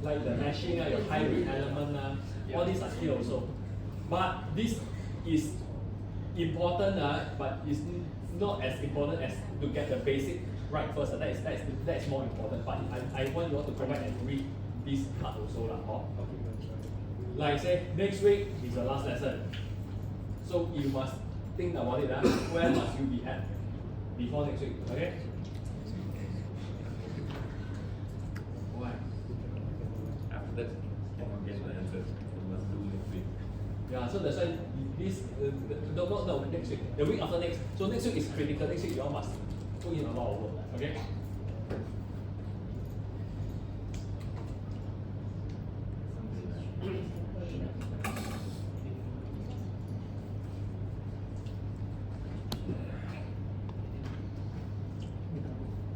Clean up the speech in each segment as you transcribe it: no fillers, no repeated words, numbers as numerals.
like the meshing, your hybrid element, all these are here also. But this is important, but it's not as important as to get the basic right first. That is more important. But I want you all to go back and read this part also. Like say, next week is the last lesson. So you must think about it. Where must you be at before next week? Okay? Why? After that, cannot get the answers. You must do next week. Yeah, so that's why this, no, next week. The week after next. So next week is critical. Next week you all must put in a lot of work. Okay?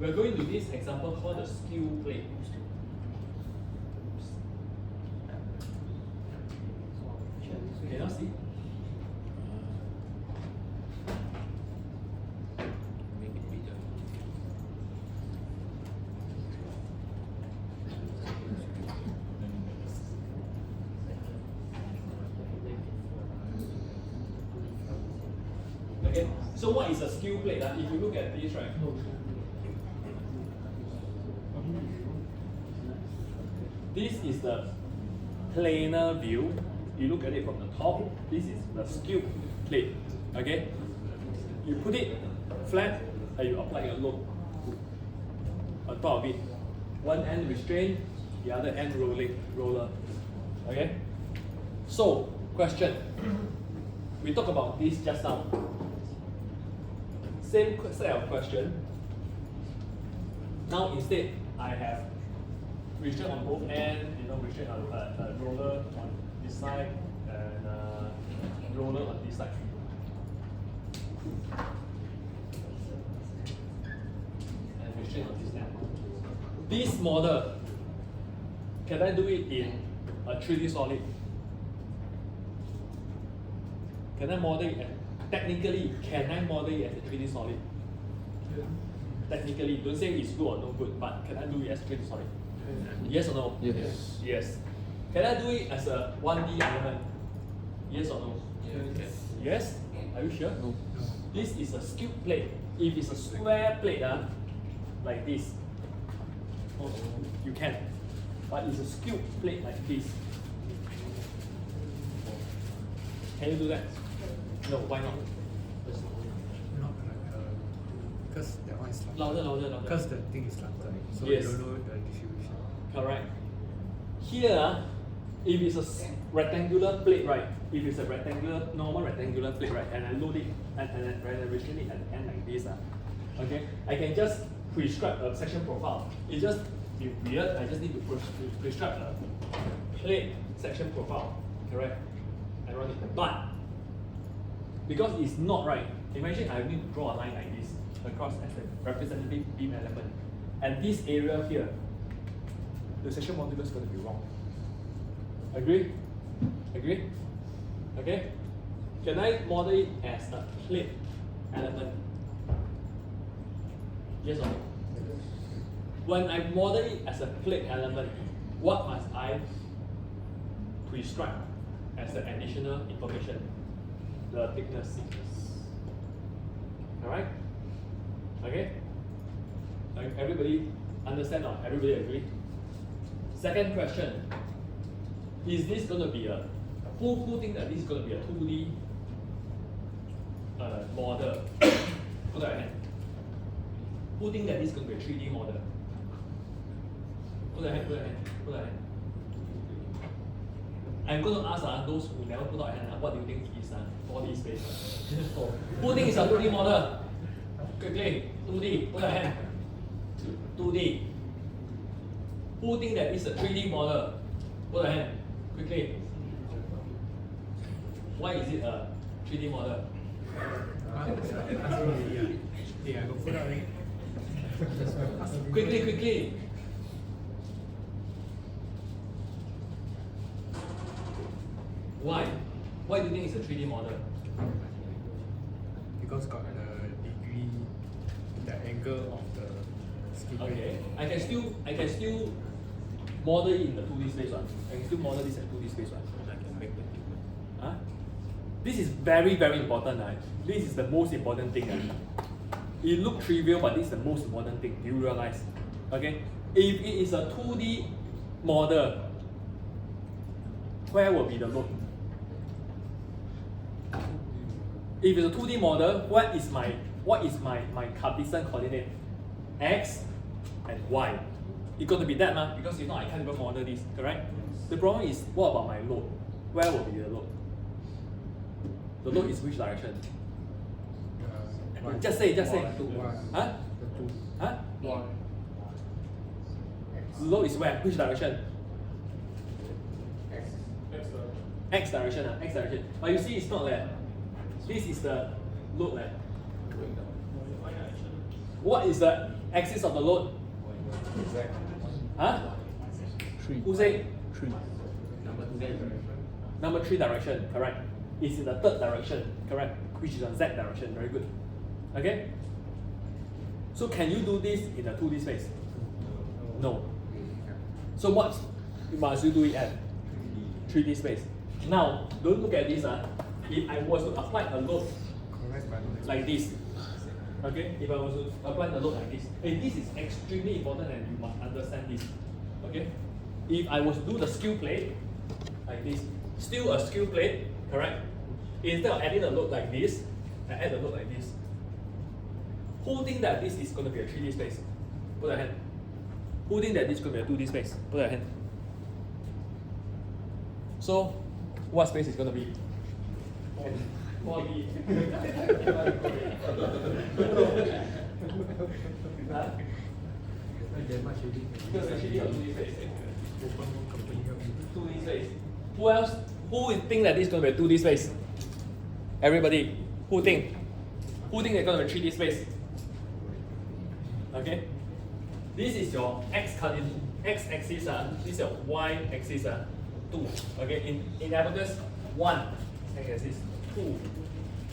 We're going to this example called the skew plate. Okay, now see. Make it bigger. Okay, so what is a skew plate? If you look at this, right? This is the planar view. You look at it from the top. This is the skew plate. Okay, you put it flat and you apply your load on top of it. One end restrained, the other end roller. Okay. So question. We talked about this just now. Same set of question. Now instead, I have restraint on both ends, restraint on roller on this side and roller on this side. And restraint on this end. This model, can I do it in a 3D solid? Can I model it? Technically, can I model it as a 3D solid? Technically, don't say it's good or no good, but can I do it as 3D solid? Yes or no? Yes. Yes. Can I do it as a 1D element? Yes or no? Yes. Yes? Are you sure? No. This is a skewed plate. If it's a square plate, like this, you can. But it's a skewed plate like this. Can you do that? No, why not? Not because that one is slanted. Louder. Because the thing is slanted, so Yes. you don't know the distribution. Correct. Here, if it's a rectangular plate, right? If it's a normal rectangular plate, right? And I load it and I restrain it at the end like this, okay? I can just prescribe a section profile. It just be weird. I just need to prescribe a plate section profile, correct? I run it. But because it's not right, imagine I need to draw a line like this across as a representative beam element, and this area here, the section modulus is going to be wrong. Agree? Agree? Okay? Can I model it as a plate element? Yes or no? When I model it as a plate element, what must I prescribe as an additional information? The thickness. Alright? Okay? Everybody understand or everybody agree? Second question. Is this going to be a, who think that this is going to be a 2D model? Put your hand. Who think that this is going to be a 3D model? Put your hand. I'm going to ask those who never put out a hand, what do you think is 4D space? Who think it's a 2D model? Quickly, 2D, put your hand. 2D. Who think that it's a 3D model? Put your hand. Quickly. Why is it a 3D model? Yeah, go put out it. Quickly. Why? Why do you think it's a 3D model? Because got the degree, the angle of the skin. Okay. I can still model it in the 2D space one. I can still model this at 2D space one. I can make the difference. Huh? This is very, very important. Right? This is the most important thing. Right? It looks trivial, but this is the most important thing. Do you realize? Okay? If it is a 2D model, where will be the load? If it's a 2D model, what is my Cartesian coordinate? X and Y. It's going to be that, because if not, I can't even model this, correct? The problem is, what about my load? Where will be the load? The load is which direction? Just say. Y. Huh? The 2. Huh? Y. The load is where? Which direction? X direction. X direction. But you see, it's not there. This is the load there. What is the axis of the load? Huh? 3. Who say? 3. Number 3 direction, correct. It's in the third direction, correct, which is the Z direction, very good. Okay? So can you do this in a 2D space? No. So what must you do it at 3D space? Now, don't look at this. If I was to apply a load like this, okay? If I was to apply the load like this, and this is extremely important and you must understand this. Okay? If I was to do the skew plate like this, still a skew plate, correct? Instead of adding a load like this, I add a load like this. Who think that this is going to be a 3D space? Put a hand. Who think that this is going to be a 2D space? Put a hand. So, what space is going to be? 4D. Huh? Because actually a 2D space. 2D space. Who else? Who would think that this is going to be a 2D space? Everybody. Who think? Who think they're going to be a 3D space? Okay. This is your x-axis. This is your y-axis. 2. Okay. In abacus, 1 x-axis, 2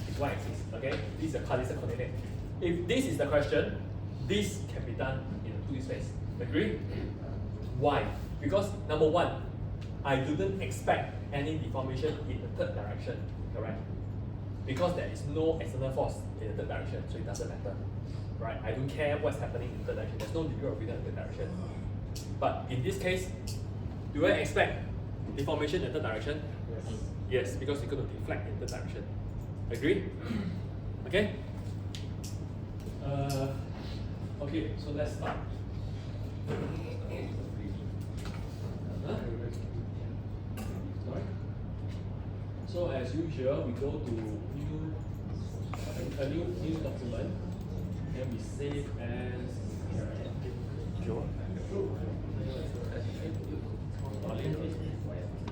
is y-axis. Okay. This is the Cartesian coordinate. If this is the question, this can be done in a 2D space. Agree? Why? Because number 1, I didn't expect any deformation in the third direction, correct? Because there is no external force in the third direction, so it doesn't matter, right? I don't care what's happening in the third direction. There's no degree of freedom in the third direction. But in this case, do I expect deformation in the third direction? Yes, because it's going to deflect in the third direction. Agree? Okay? Okay, so let's start. Huh? Sorry? So as usual, we go to new document, then we save as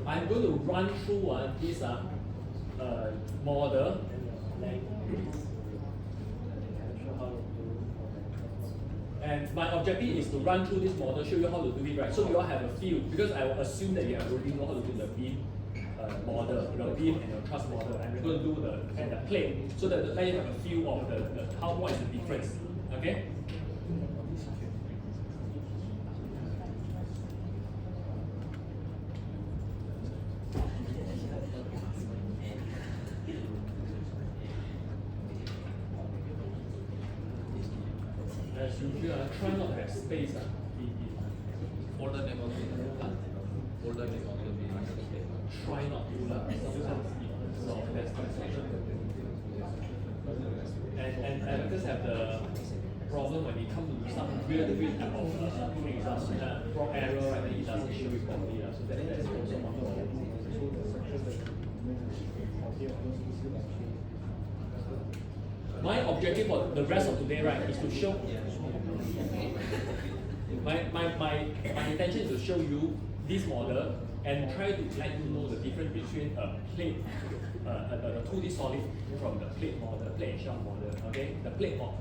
I'm going to run through this model. And my objective is to run through this model, show you how to do it, right? So you all have a feel, because I will assume that you already know how to do the beam model, your beam and your truss model, and we're going to do the plane, so that you have a feel of what is the difference. Okay? As usual, try not to have space. Folder name also. Folder name also be Try not to and because have the problem when it comes to some weird type of things, from error, right, then it doesn't show it properly. So that's also one problem. My objective for the rest of today, right, is to show. My intention is to show you this model and try to let you know the difference between a plate, a 2D solid from the plate model, plate and shell model. Okay, the plate model.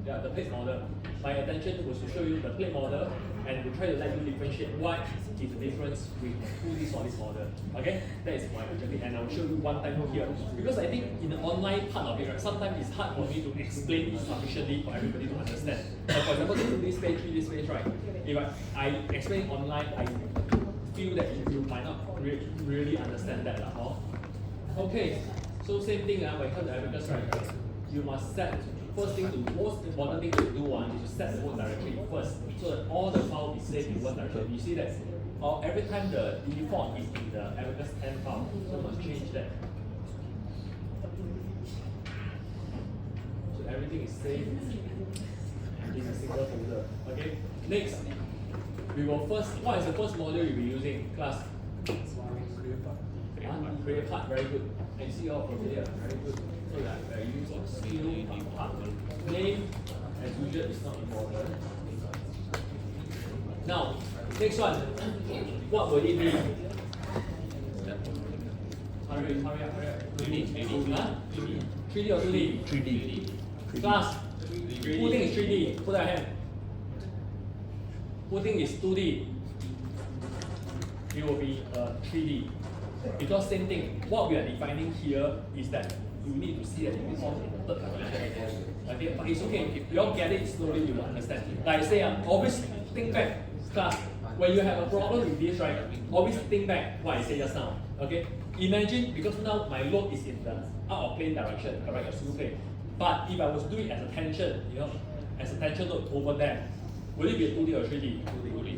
Yeah, the plate model. My attention was to show you the plate model and to try to let you differentiate what is the difference with 2D solid model. Okay, that is my objective, and I will show you one time here. Because I think in the online part of it, right, sometimes it's hard for me to explain it sufficiently for everybody to understand. For example, the 2D space, 3D space, right? If I explain online, I feel that you might not really understand that. Okay, so same thing when it comes to abacus, right? You must set. Most important thing to do is to set the work directory first, so that all the files is saved in one directory. You see that every time the default is in the abacus 10 file, so you must change that. So everything is saved in a single folder. Okay. Next, we will what is the first module you'll be using, class? Create part, very good. And see all familiar, very good. So that I use of skill part. Name, as usual, is not important. Now, next one. What will it be? Hurry up. 3D. Huh? 3D or 2D? 3D. Class. Who thinks 3D? Put your hand. Who thinks it's 2D? It will be 3D. Because same thing, what we are defining here is that you need to see that it is all in the third dimension. Okay, but it's okay. You all get it slowly, you will understand. Like I say, always think back, class. When you have a problem with this, right? Always think back what I said just now. Okay? Imagine, because now my load is in the out of plane direction, correct? A screw plane. But if I was doing it as a tension, as a tension load over there, will it be a 2D or 3D?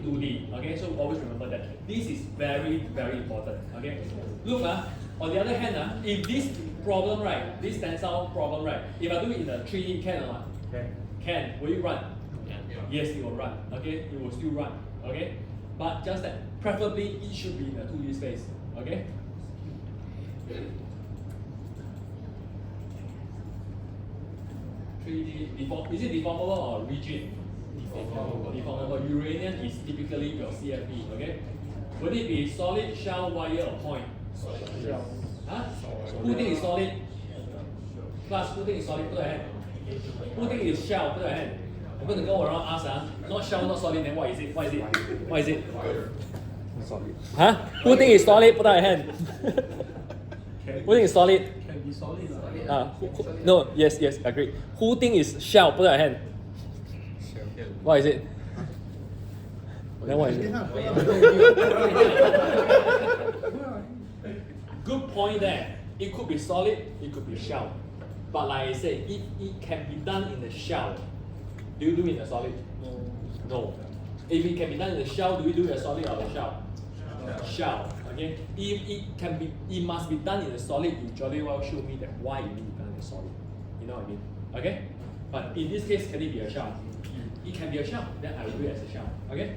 2D. Okay, so always remember that. This is very, very important. Okay? Look, on the other hand, if this problem, right, this tensile problem, right, if I do it in a 3D, can or not? Can. Will it run? Yes, it will run. Okay? It will still run. Okay? But just that, preferably, it should be in a 2D space. Okay? Is it deformable or rigid? Deformable. Uranium is typically your CFP, okay? Would it be solid, shell, wire, or point? Shell. Huh? Who think is solid? Class, who think is solid? Put your hand. Who think is shell? Put your hand. I'm going to go around ask, not shell, not solid, then what is it? What is it? What is it? Solid. Huh? Who think is solid? Put your hand. Who think is solid? Can be solid. No, yes, agreed. Who think is shell? Put your hand. What is it? Then what is it? Good point there. It could be solid, it could be shell. But like I said, if it can be done in the shell, do you do it in the solid? No. If it can be done in the shell, do we do it in the solid or the shell? Shell. Okay. If it must be done in the solid, you jolly well show me that why you need to be done in the solid. You know what I mean? Okay? But in this case, can it be a shell? It can be a shell, then I will do it as a shell. Okay?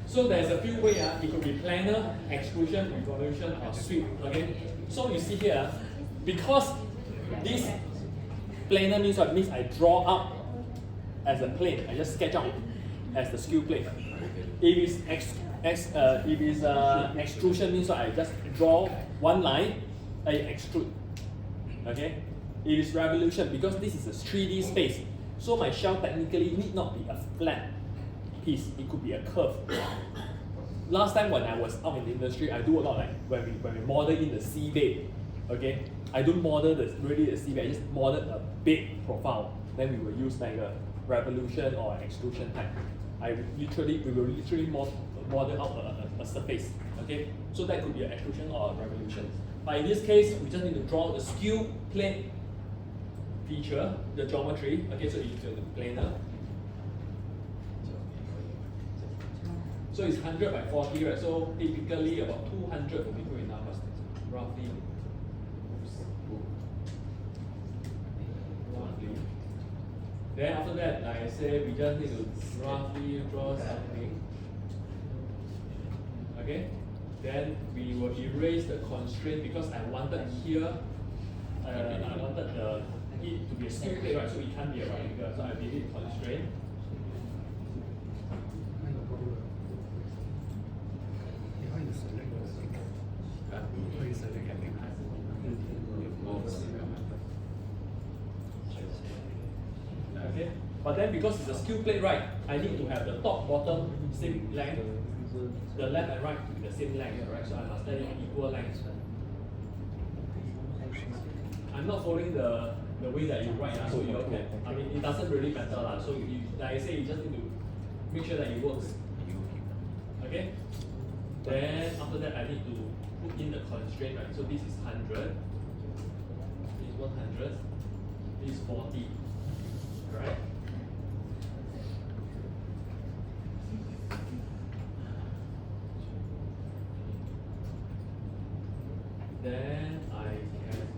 So there's a few ways. It could be planar, extrusion, revolution, or sweep. Okay? So you see here, because this planar means what? Means I draw up as a plane. I just sketch out as the skew plane. If it's extrusion means what? I just draw one line, I extrude. Okay? It is revolution because this is a 3D space. So my shell technically need not be a flat piece. It could be a curve. Last time when I was out in the industry, I do a lot like when we model in the sea bed. Okay, I don't model really the sea bed. I just model a bed profile. Then we will use like a revolution or extrusion type. We will literally model out a surface. Okay, so that could be an extrusion or a revolution. But in this case, we just need to draw the skew plane feature, the geometry. Okay, so it's the planar. So it's 100 by 40, right? So typically about 200 will be good enough, roughly. Then after that, like I said, we just need to roughly draw something. Okay? Then we will erase the constraint because I wanted here, I wanted it to be a skew plate, right? So it can't be a right angle. So I delete constraint. But then because it's a skew plate, right, I need to have the top, bottom same length, the left and right to be the same length, right? So I must let it equal length. I'm not following the way that you write, so you okay. I mean, it doesn't really matter, so you, like I say, you just need to make sure that it works. Okay? Then after that, I need to put in the constraint, right? So this is 100, this is 100, this is 40, right? Then I can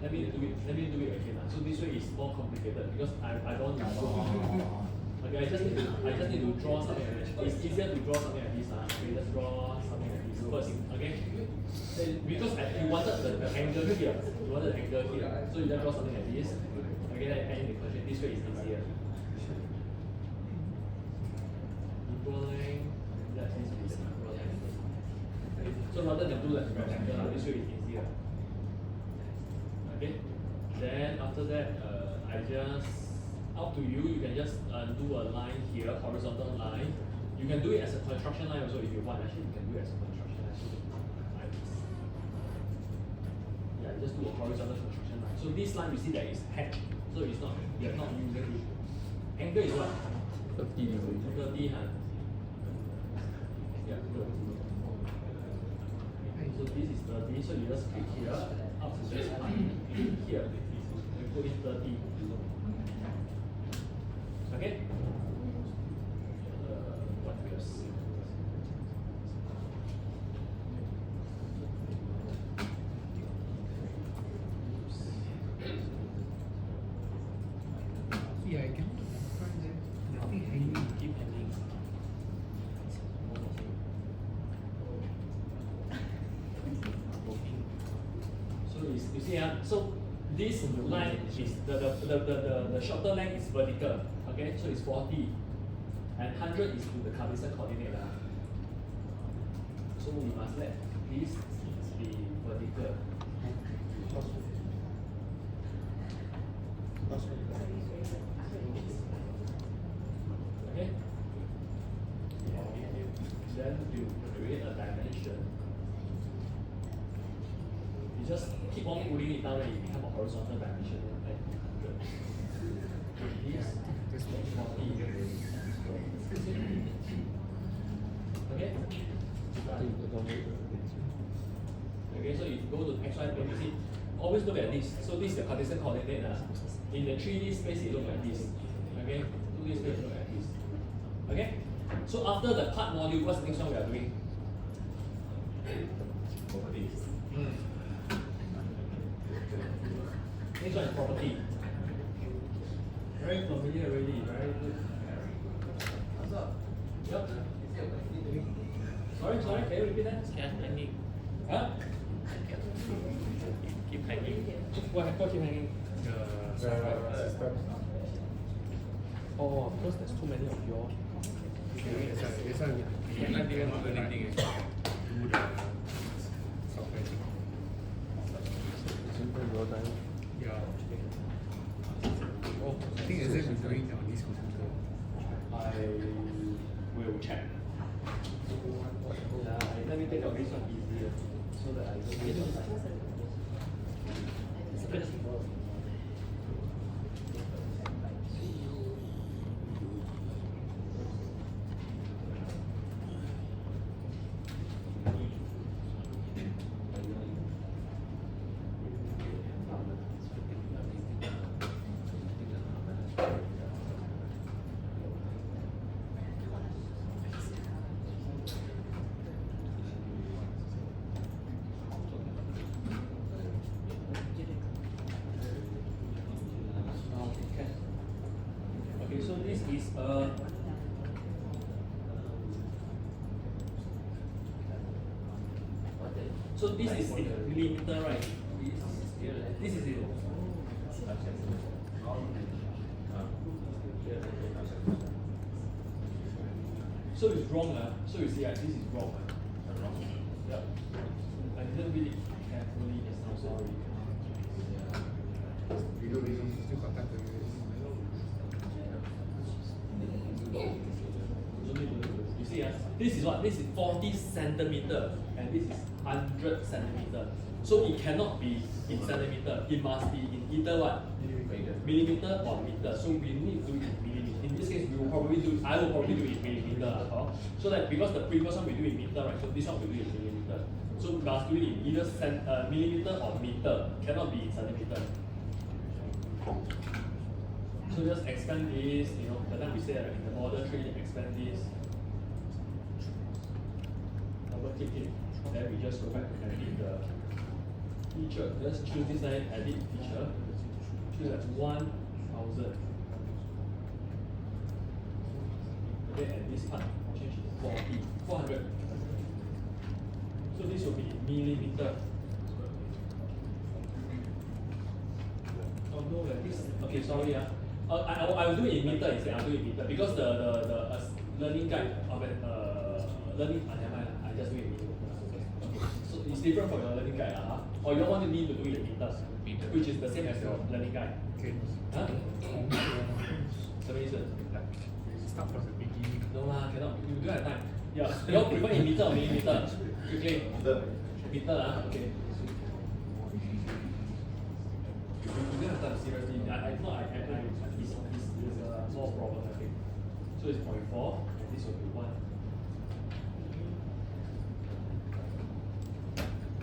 let me do it again. So this way is more complicated because I don't want to draw. Okay, I just need to draw something like this. It's easier to draw something like this. Okay, let's draw something like this first. Okay, because you wanted the angle here. You wanted the angle here. So you just draw something like this. Okay, then add in the constraint. This way is easier. Equal line. That is equal line. So rather than do like rectangle, this way is easier. Okay. Then after that, I just up to you. You can just do a line here, horizontal line. You can do it as a construction line also if you want. Actually, you can do it as a construction line. Yeah, just do a horizontal construction line. So this line you see that is hatched. So it's not we are not using it. Angle is what? 30 degrees. 30, huh? Yeah, good. So this is 30. So you just click here up to this line here. Put in 30. Okay? What else? Yeah, I can find there. Nothing hanging. Keep hanging. So you see, so this line is the shorter length is vertical. Okay, so it's 40, and 100 is to the Cartesian coordinate. So we must let this be vertical. Okay. Then you create a dimension. You just keep on pulling it down and it becomes a horizontal dimension. Like this, 40. Okay? Okay, so if you go to XY plane, you see, always look at this. So this is the Cartesian coordinate. In the 3D space, it looks like this. Okay? 2D space, look like this. Okay? So after the part module, what's the next one we are doing? Next one is property. Very familiar already, very good. What's up? Yep. Sorry, can you repeat that? hanging. Huh? Keep hanging. What keep hanging? System. Oh, because there's too many of your. That's why we Not even do anything. do the software thing. Yeah. Oh, I think as if we're doing on this computer. I will check. Yeah, let me take out this one easier so that I don't get it. Okay, so this is So this is in millimeter, right? This is in. So it's wrong, so you see, this is wrong. Yep. I didn't read it carefully just now, sorry. Still contact the You see, this is what? This is 40 centimeter and this is 100 centimeter. So it cannot be in centimeter. It must be in either what? Millimeter or meter. So we need to do it in millimeter. In this case, I will probably do it in millimeter. So that because the previous one we do in meter, right? So this one we do in millimeter. So we must do it in either millimeter or meter. Cannot be in centimeter. So just expand this, the time we say in the model 3, expand this. Double click it. Then we just go back and edit the feature. Just choose this line, edit feature. Choose as 1000. Okay, and this part, change to 400. So this will be in millimeter. Oh no, this. Okay, sorry. I will do it in meter instead. I'll do it in meter because the learning guide learning. Never mind. I just do it in meter. Okay. So it's different from your learning guide, or you want me to do it in meters, which is the same as your learning guide. Okay. Huh? So reason. Start from the beginning. No lah, cannot. You don't have time. Yeah, you all prefer in meter or millimeter? Quickly. Meter, okay. You don't have time, seriously. I thought it's a small problem, I think. So it's 0.4, and this will be 1.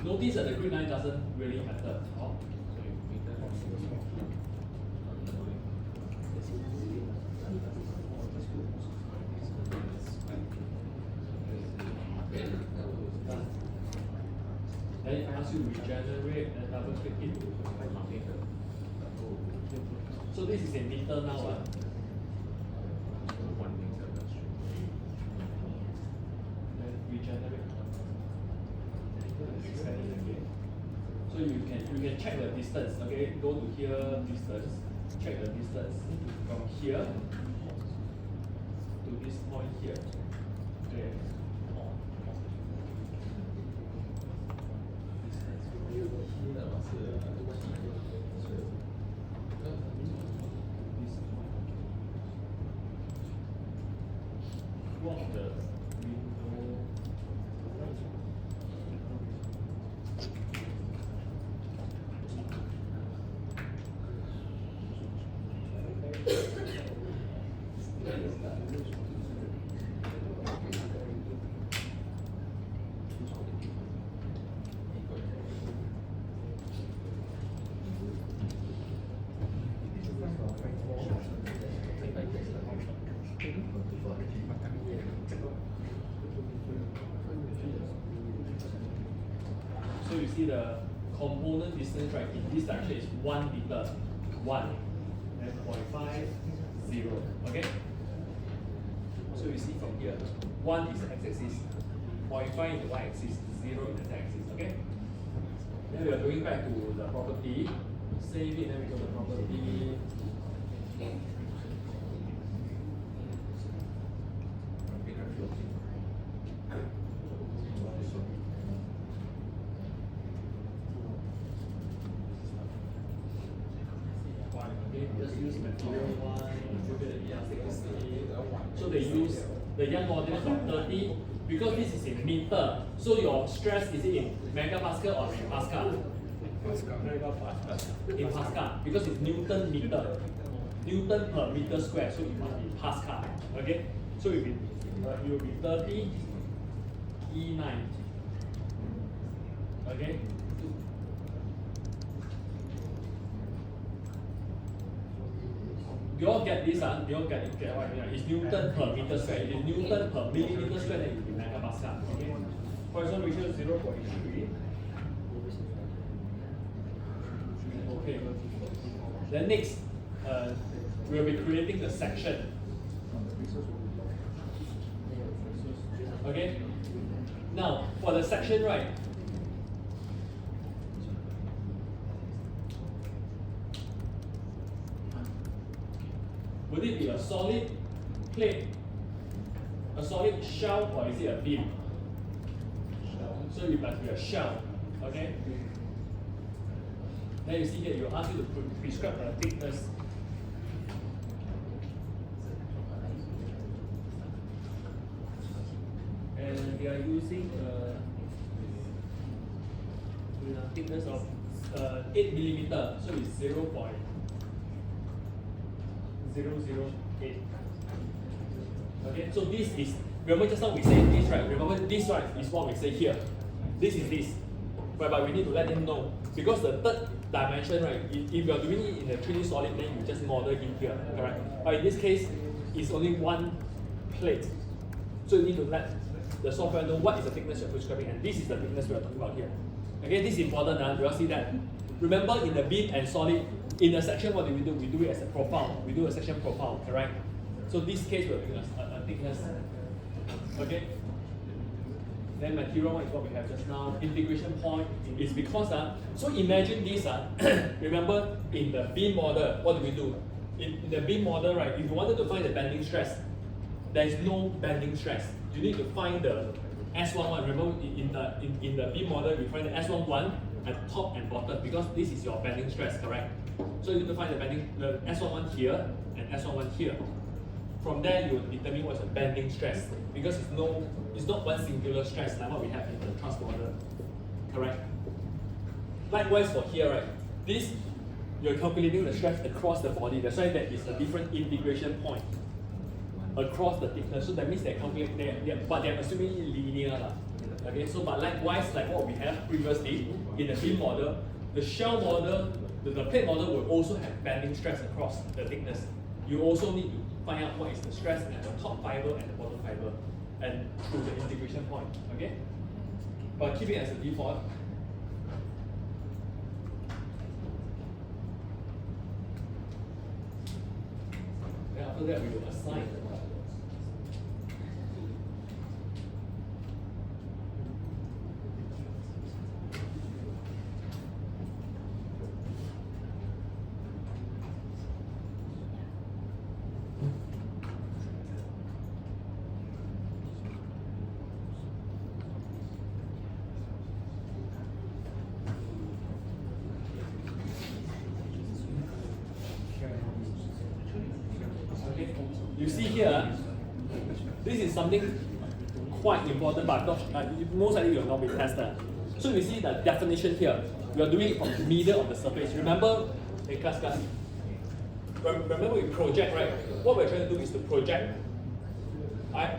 Notice that the grid line doesn't really matter. Then it asks you to regenerate and double click it. So this is a meter now. Then regenerate. So you can check the distance. Okay, go to here, distance. Check the distance from here to this point here. Okay. Walk the window. So you see the component distance, right, in this direction is 1 meter. 1. Then 0.50. Okay? So you see from here, 1 is the x-axis, 0.5 is the y-axis, 0 is the z-axis. Okay? Then we are going back to the property. Save it, then we go to property. Just use material 1, so they use the young modulus of 30 because this is in meter. So your stress is it in megapascal or in Pascal? In Pascal because it's Newton meter. Newton per meter square, so it must be Pascal. Okay? So it will be 30 E9. Okay? You all get this, you all get what I mean? It's Newton per meter square. It is Newton per millimeter square, then it will be megapascal. Okay? Poisson ratio 0.3. Okay. Then next, we'll be creating the section. Okay? Now, for the section, right? Would it be a solid plate, a solid shell, or is it a beam? So it must be a shell, okay? Then you see here, you ask you to prescribe a thickness. And we are using a thickness of 8 millimeter, so it's 0.008. Okay, so this is, remember just now we said this, right? Remember this, right, is what we say here. This is this. But we need to let them know. Because the third dimension, right, if you are doing it in a 3D solid, then you just model in here, correct? But in this case, it's only one plate. So you need to let the software know what is the thickness you're prescribing, and this is the thickness we are talking about here. Okay, this is important, you all see that? Remember in the beam and solid, in the section, what do? We do it as a profile. We do a section profile, correct? So this case we're doing a thickness. Okay? Then material one is what we have just now. Integration point is because so imagine this remember in the beam model, what do we do? In the beam model, right, if you wanted to find the bending stress, there is no bending stress. You need to find the S11. Remember in the beam model, we find the S11 at top and bottom because this is your bending stress, correct? So you need to find the S11 here and S11 here. From there, you will determine what's the bending stress because it's not one singular stress like what we have in the truss model, correct? Likewise for here, right? This you're calculating the stress across the body. That's why that is a different integration point across the thickness. So that means they're calculating, but they're assuming it linear. Okay, so but likewise, like what we have previously in the beam model, the shell model, the plate model will also have bending stress across the thickness. You also need to find out what is the stress at the top fiber and the bottom fiber, and to the integration point. Okay, but keep it as a default. Then after that, we will assign. You see here, this is something quite important, but not, most likely you will not be tested. So you see the definition here. We are doing it from the middle of the surface. Remember, class. Remember we project, right? What we're trying to do is to project.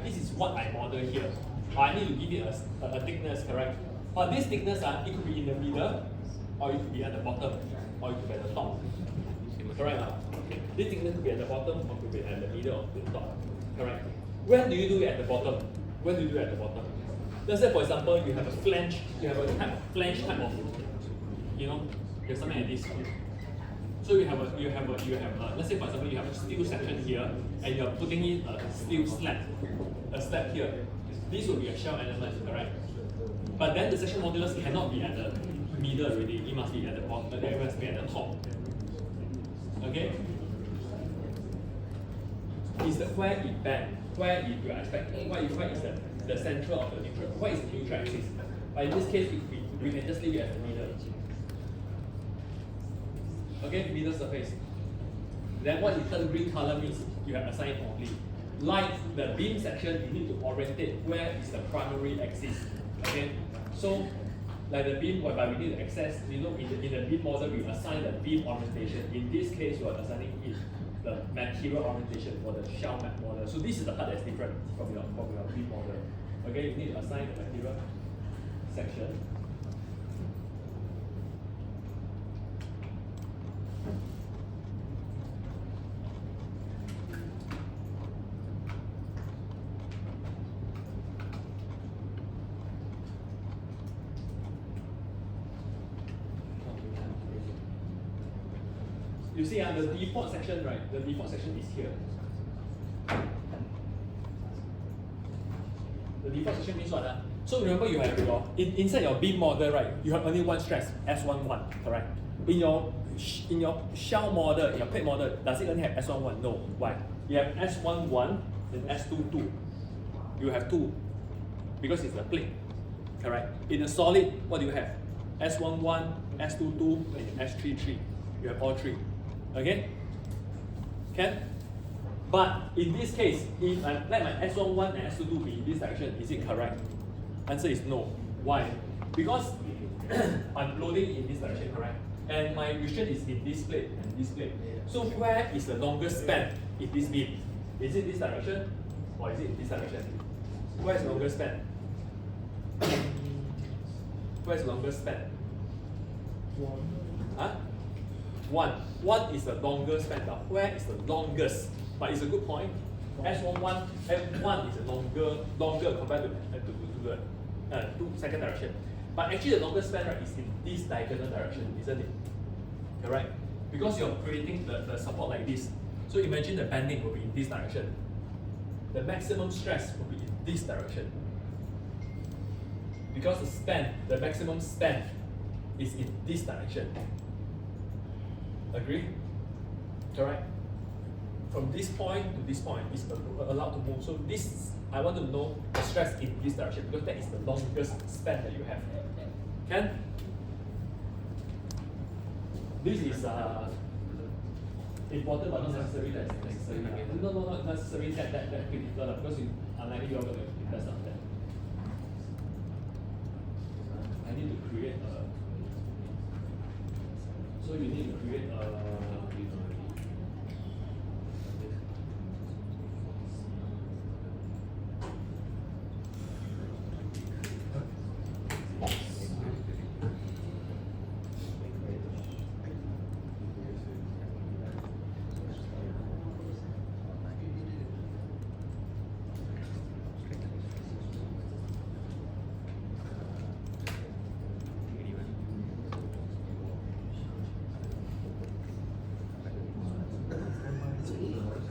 This is what I model here. I need to give it a thickness, correct? But this thickness, it could be in the middle, or it could be at the bottom, or it could be at the top. Correct? Okay. This thickness could be at the bottom or could be at the middle of the top. Correct? When do you do it at the bottom? When do you do it at the bottom? Let's say, for example, you have a flange, you have a type of flange type of, you know, there's something like this. So you have let's say for example you have a steel section here and you're putting in a steel slab here. This will be a shell element, correct? But then the section modulus cannot be at the middle already, it must be at the bottom, it must be at the top. Okay? Is the where it bend, where you are expecting, what is the central of the neutral, what is the neutral axis? But in this case, we can just leave it as the middle. Okay, middle surface. Then what the third green color means, you have assigned only. Like the beam section, you need to orientate where is the primary axis. Okay, so like the beam, whereby we need to access, in the beam model, we assign the beam orientation. In this case, we are assigning it the material orientation for the shell map model. So this is the part that's different from your beam model. Okay, you need to assign the material section. You see, the default section, right? The default section is here. The default section means what? So remember, you have inside your beam model, right? You have only one stress, S11, correct? In your in your shell model, in your plate model, does it only have S11? No. Why? You have S11 and S22. You have two because it's a plate. Correct? In a solid, what do you have? S11, S22, and S33. You have all three. Okay? Can? But in this case, if I let my S11 and S22 be in this direction, is it correct? Answer is no. Why? Because I'm loading in this direction, correct? And my restriction is in this plate and this plate. So where is the longest span in this beam? Is it this direction or is it in this direction? Where is the longest span? Where is the longest span? Huh? One is the longest span. Now, where is the longest? But it's a good point. S11, F1 is longer compared to the second direction. But actually the longest span, right, is in this diagonal direction, isn't it? Correct? Because you're creating the support like this. So imagine the bending will be in this direction. The maximum stress will be in this direction. Because the maximum span is in this direction. Agree? Correct? From this point to this point is allowed to move. So this, I want to know the stress in this direction because that is the longest span that you have. Can? This is important but not necessary that is necessary. No, not necessary that critical because unlikely you're going to invest on that. I need to create a. So you need to create a.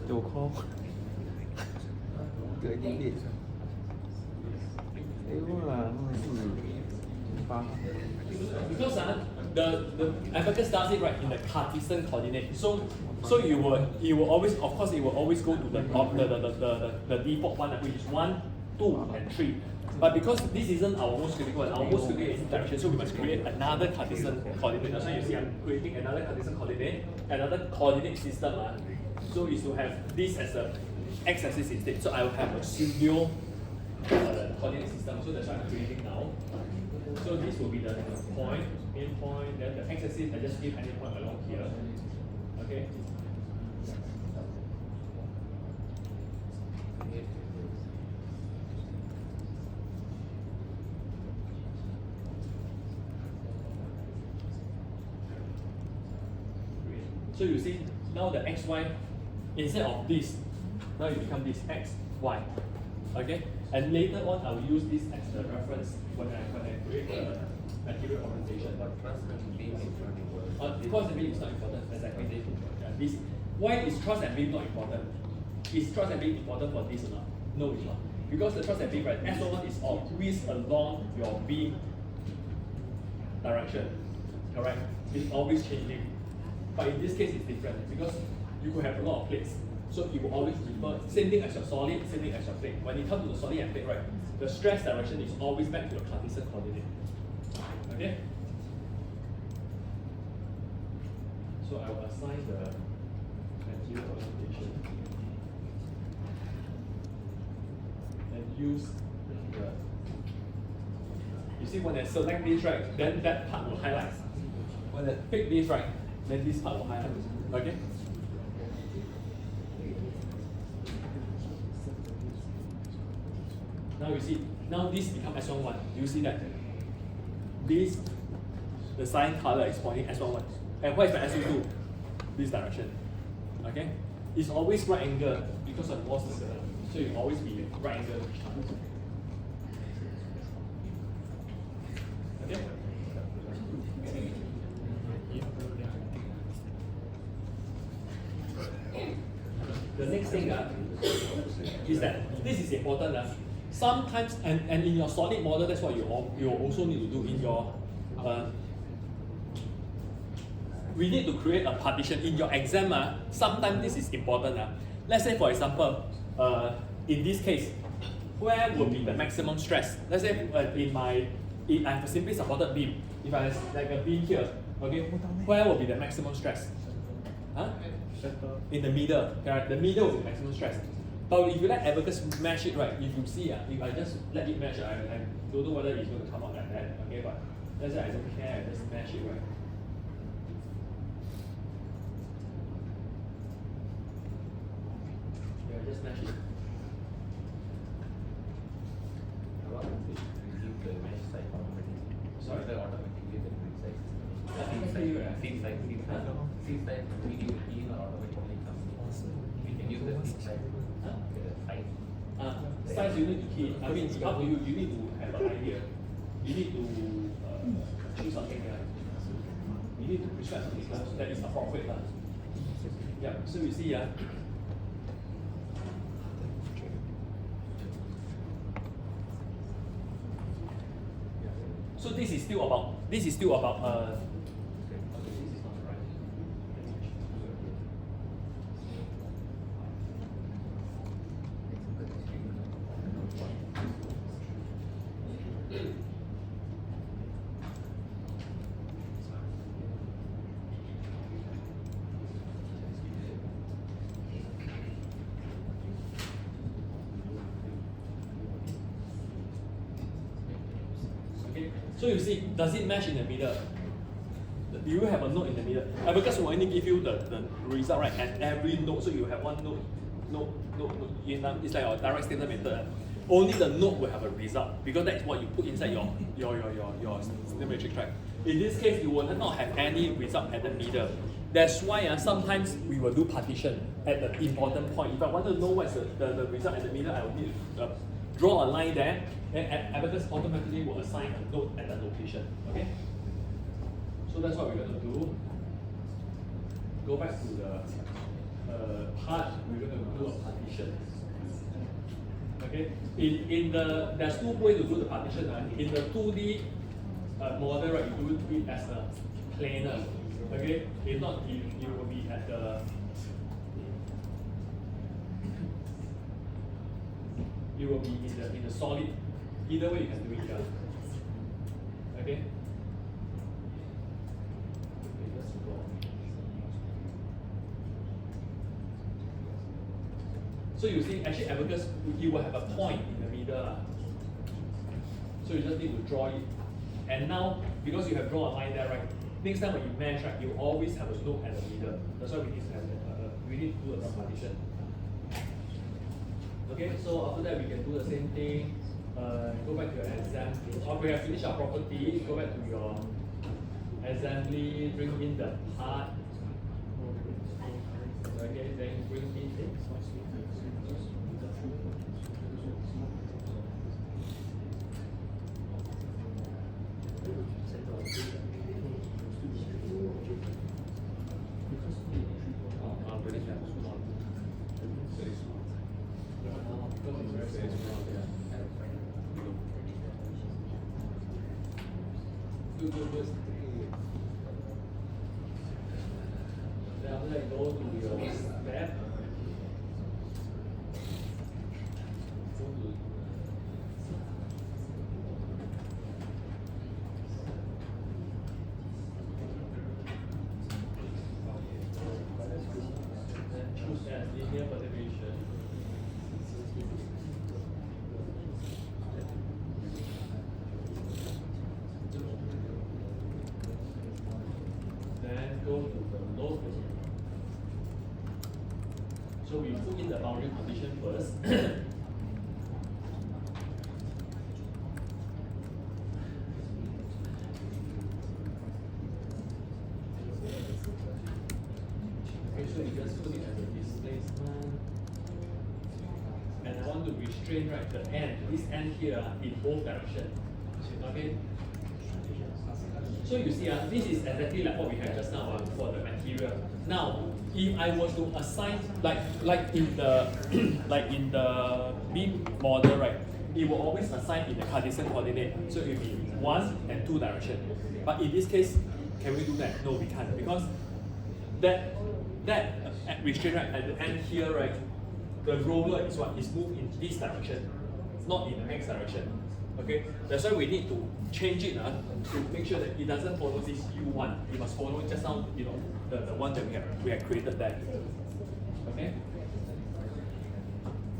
Đồ khô Cười đi đi Yếu là Because the abacus does it right in the Cartesian coordinate. So you will always, of course, it will always go to the default one, which is 1, 2, and 3. But because this isn't our most critical one, our most critical is direction, so we must create another Cartesian coordinate. So you see, I'm creating another Cartesian coordinate, another coordinate system. So is to have this as a x-axis instead. So I will have a pseudo coordinate system. So that's what I'm creating now. So this will be the point, main point, then the x-axis, I just give any point along here. Okay. So you see, now the xy, instead of this, now it become this x, y. Okay? And later on, I will use this as the reference when I create the material orientation. Trust and beam is not important. Trust and beam is not important, exactly. This, why is trust and beam not important? Is trust and beam important for this or not? No, it's not. Because the trust and beam, right, S01 is always along your beam direction. Correct? It's always changing. But in this case, it's different because you could have a lot of plates. So it will always refer, same thing as your solid, same thing as your plate. When it comes to the solid and plate, right, the stress direction is always back to your Cartesian coordinate. Okay? So I will assign the material orientation and use the. You see, when I select this, right, then that part will highlight. When I pick this, right, then this part will highlight. Okay? Now you see, now this becomes S11. You see that? This, the sign color is pointing S11. And where is my S22? This direction. Okay? It's always right angle because of the wall system. So it will always be right angle each time. Okay? The next thing is that this is important. Sometimes, and in your solid model, that's what you also need to do in your we need to create a partition. In your exam, sometimes this is important. Let's say, for example, in this case, where will be the maximum stress? Let's say if I have a simply supported beam, if I have like a beam here, okay, where will be the maximum stress? Huh? In the middle, correct? The middle will be maximum stress. But if you let Abacus mesh it, right, if you see, if I just let it mesh, I don't know whether it's going to come out like that, okay, but let's say I don't care, I just mesh it, right. Yeah, just mesh it. Sorry? Automatically the resize. Seat size, we need to key in or automatically comes in. We can use the seat size. Size. Size you need to key. I mean, it's up to you. You need to have an idea. You need to choose something. You need to prescribe something that is appropriate. Yeah. So you see, so this is still about. This is not right. So you see, does it mesh in the middle? Do you have a node in the middle? Because we only give you the result, right? And every node, so you have one node. It's like a direct statement method. Only the node will have a result because that is what you put inside your statement matrix, right? In this case, you will not have any result at the middle. That's why sometimes we will do partition at the important point. If I want to know what's the result at the middle, I will need to draw a line there, and Abacus automatically will assign a node at that location. Okay? So that's what we're going to do. Go back to the part, we're going to do a partition. Okay? There's two ways to do the partition. In the 2D model, right, you do it as a planar. Okay? If not, it will be at the it will be in the solid. Either way you can do it here. Okay? So you see, actually Abacus, you will have a point in the middle. So you just need to draw it. And now, because you have drawn a line there, right? Next time when you mesh, right, you always have a node at the middle. That's why we need to have we need to do a subpartition. Okay, so after that we can do the same thing. Go back to your assembly. After we have finished our property, go back to your assembly, bring in the part. Okay, then bring in the Then after that, go to your step. Choose as linear perturbation. Then go to the load. So we put in the boundary condition first. Okay, so you just put it as a displacement. And I want to restrain, right, the end, this end here in both directions. Okay? So you see, this is exactly like what we had just now for the material. Now, if I was to assign, like in the beam model, right, it will always assign in the Cartesian coordinate. So it will be 1 and 2 direction. But in this case, can we do that? No, we can't, because that restraint right at the end here, right, the roller is what is moved in this direction, not in the X direction. Okay, that's why we need to change it to make sure that it doesn't follow this U1. It must follow just now, the one that we have created there. Okay.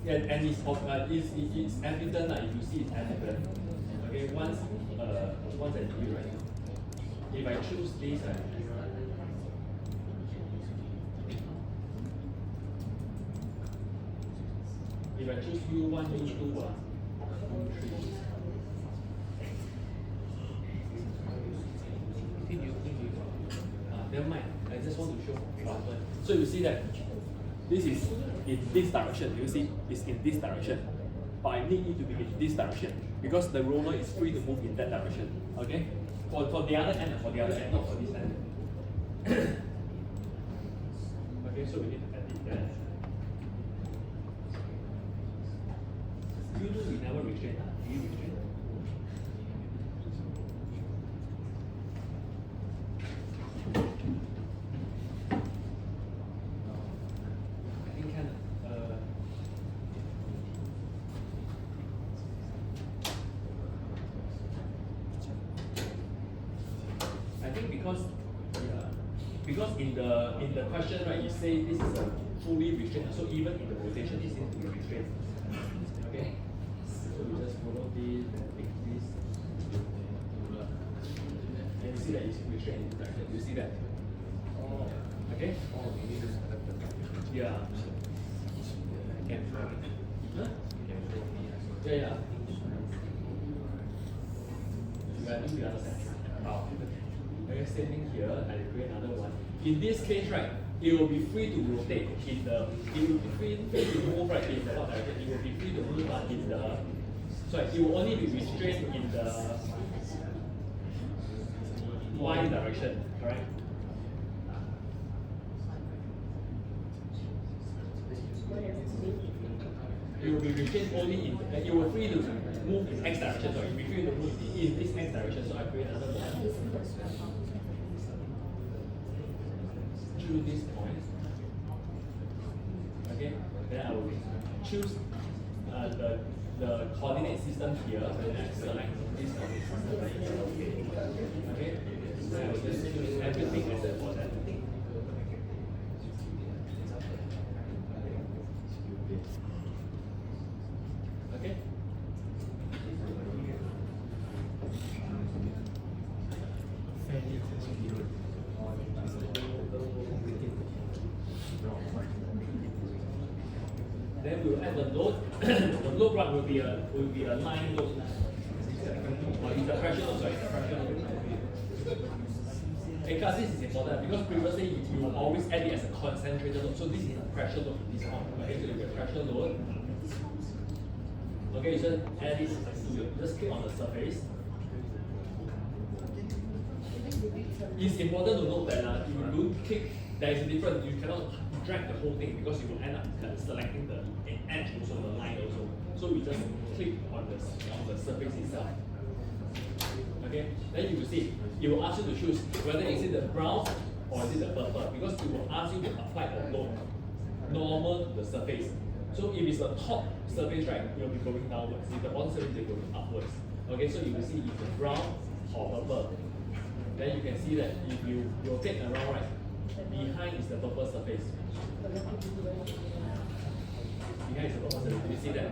And it's evident if you see it's evident. Okay, once I do right, if I choose this if I choose U1, U2, U3. Never mind. I just want to show example. So you see that this is in this direction. You see, it's in this direction. But I need it to be in this direction because the roller is free to move in that direction. Okay? For the other end and for the other end, not for this end. Okay, so we need to edit that. U2 we never restrain. We restrain. Because in the question, right, you say this is a fully restrained, so even in the rotation, this needs to be restrained. Okay? So we just follow this, then take this. And you see that it's restrained in this direction. You see that? Okay? Yeah. Huh? Yeah, yeah. You gotta do the other side. Okay, same thing here, I create another one. In this case, right, it will be free to rotate it will be free to move right in the what direction, it will be free to move in the, sorry, it will only be restrained in the Y direction, correct? It will be restrained only in, it will free to move in X direction, sorry, it will be free to move in this X direction, so I create another one. Choose this point. Okay, then I will choose the coordinate system here, and I select this coordinate system. Okay, then I will just choose everything except for that. Okay. Then we'll add the load. The load right will be a line load. Or it's a pressure load, sorry, it's a pressure load. Hey class, this is important because previously you will always add it as a concentrated load. So this is a pressure load in this form. Okay, so you get pressure load. Okay, you just add it to just click on the surface. It's important to note that if you don't click, there is a difference. You cannot drag the whole thing because you will end up selecting the edge also, the line also. So we just click on the surface itself. Okay, then you will see, it will ask you to choose whether is it the brown or is it the purple, because it will ask you to apply a load normal to the surface. So if it's the top surface, right, it will be going downwards. If the bottom surface, it will go upwards. Okay, so you will see if it's brown or purple. Then you can see that if you rotate around, right, behind is the purple surface. Behind is the purple surface. You see that?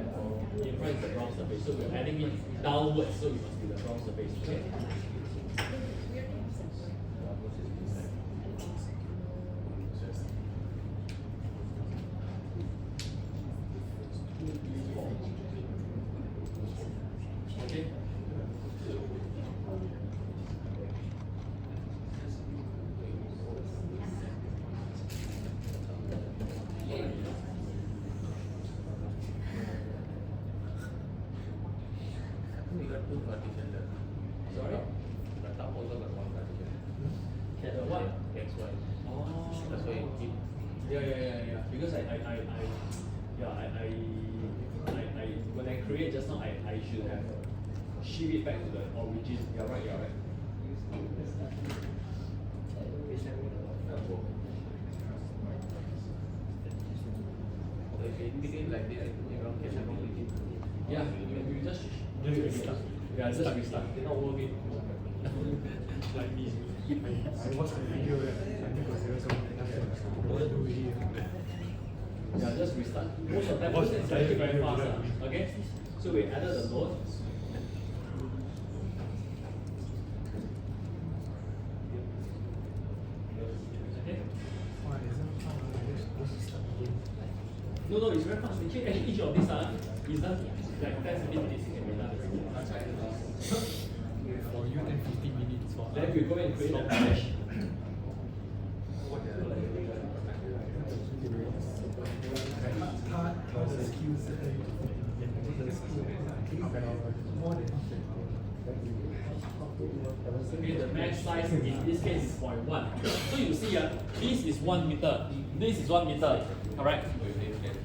In front is the brown surface. So we're adding it downwards, so it must be the brown surface. Okay? Okay? We got two partitions there. Sorry? The top also got one partition. Can the what? X, Y. Oh. That's why you keep. Yeah. Because when I create just now, I should have shift it back to the origin. You're right. between like this, capability. Yeah, you just restart. Yeah, just restart. They're not worth it. Like me, I watched the video I think it was 0 what do we here? Yeah, just restart. Most of the time, it's actually very fast. Okay? So we added the node. Okay? Why isn't this start again? No, it's very fast. Actually, each of these is done like 10 minutes. It can be done. For you, then 15 minutes for Then we go and create a hash. How the skills more than Okay, the max size in this case is 0.1. So you see, this is 1 meter, this is 1 meter, correct?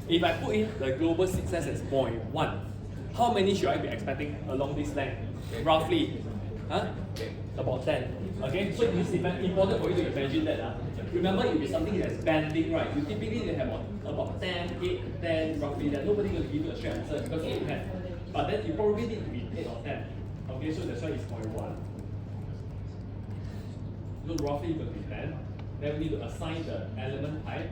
If I put in the global success as 0.1, how many should I be expecting along this length? Roughly, about 10. Okay, so it's important for you to imagine that. Remember, if it's something that's bending, right? You typically have about 10, 8, 10, roughly that. Nobody will give you a straight answer because 8, 10. But then you probably need to be 8 or 10. Okay, so that's why it's 0.1. So roughly it could be 10. Then we need to assign the element type.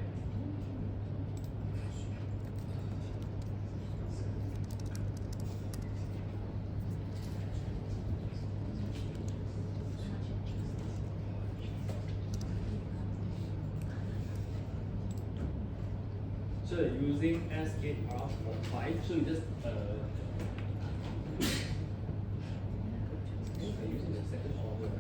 So using S8R5, so you just using the second order.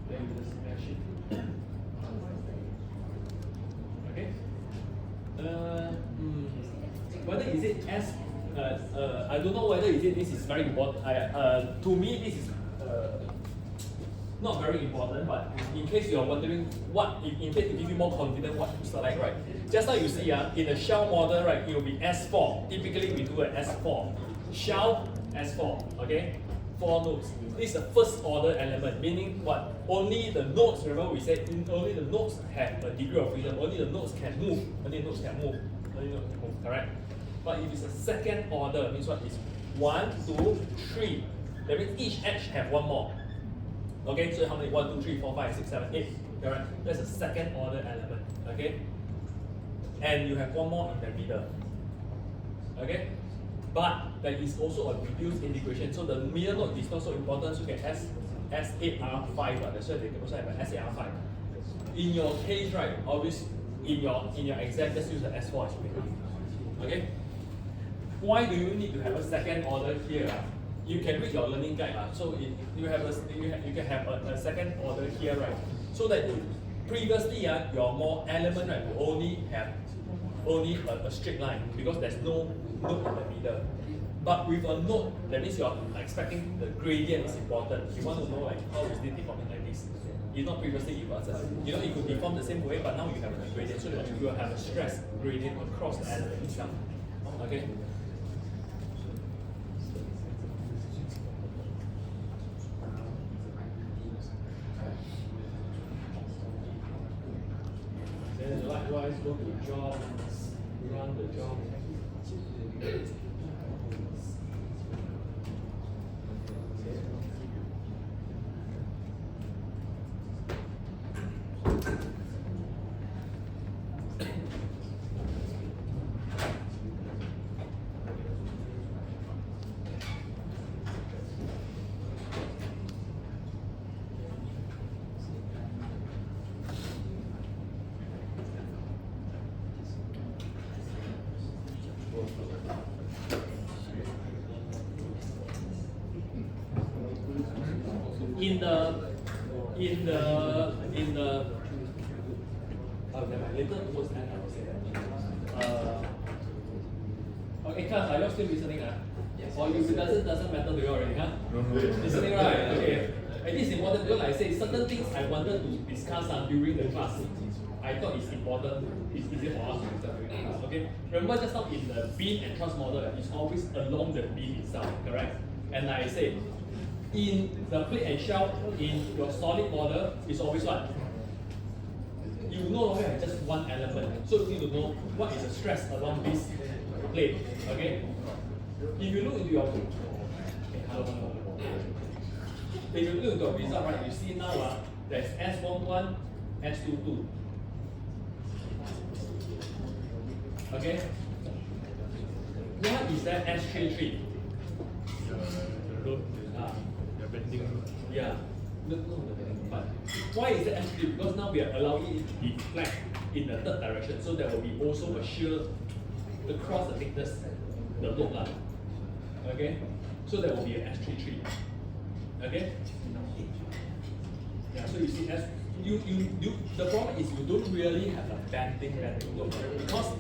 Then you just smash it. Okay. Whether is it S, I don't know whether this is very important. To me, this is not very important, but in case you are wondering what, in case to give you more confidence what to select, right? Just now you see, in the shell model, right, it will be S4. Typically, we do an S4. Shell, S4, okay? 4 nodes. This is the first order element, meaning what? Only the nodes, remember we said, only the nodes have a degree of freedom, only the nodes can move, only the nodes can move, correct? But if it's a second order, means what is 1, 2, 3. That means each edge have one more. Okay, so how many? 1, 2, 3, 4, 5, 6, 7, 8. Correct? That's a second order element. Okay? And you have one more in the middle. Okay? But there is also a reduced integration. So the middle node is not so important, so you can S8R5. That's why they can also have an S8R5. In your case, right, always in your exam, just use the S4 as well. Okay? Why do you need to have a second order here? You can read your learning guide. So you can have a second order here, right? So that previously your more element, right, will only have a straight line because there's no node in the middle. But with a node, that means you're expecting the gradient is important. You want to know like how is it deforming like this. It's not previously it was it could deform the same way, but now you have a gradient, so that you will have a stress gradient across the element itself. Okay. Then likewise go to job, run the job. Later towards the end I will say that. Okay, class, are you still listening? Yes. Or it doesn't matter to you already, huh? No. Listening, right? Okay. And this is important because I say certain things I wanted to discuss during the class. I thought it's important, it's easy for us to interpret. Okay, remember just now in the beam and truss model, it's always along the beam itself, correct? And like I said, in the plate and shell, in your solid model, it's always what? You no longer have just one element, so you need to know what is the stress along this plate. Okay, if you look into your result, right, you see now there's S11, S22. Okay, what is that S33? The bending. Yeah. No, but why is it S3? Because now we are allowing it to be flat in the third direction, so there will be also a shear across the thickness, the load. Okay? So there will be an S33. Okay? Yeah, so you see the problem is you don't really have a bending load, right? Because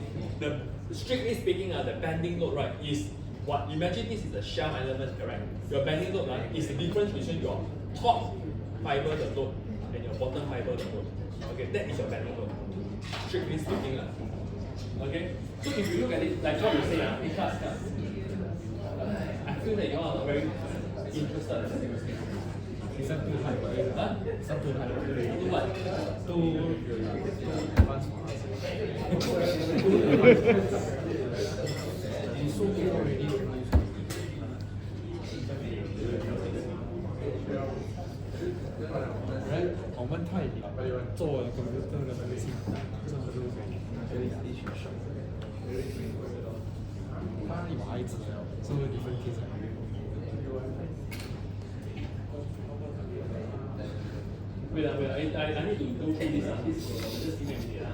strictly speaking, the bending load, right, is what? Imagine this is a shell element, correct? Your bending load, right, is the difference between your top fiber the load and your bottom fiber the load. Okay, that is your bending load. Strictly speaking. Okay? So if you look at it, like what you say, in class, I feel that you all are not very interested in this thing. It's up too high. Huh? It's up too high. Do what? It's so big already. 我们太做 computer 的那些，真的是他有孩子了，是不是你分天才？ Wait, I need to go through this. Just give me a minute.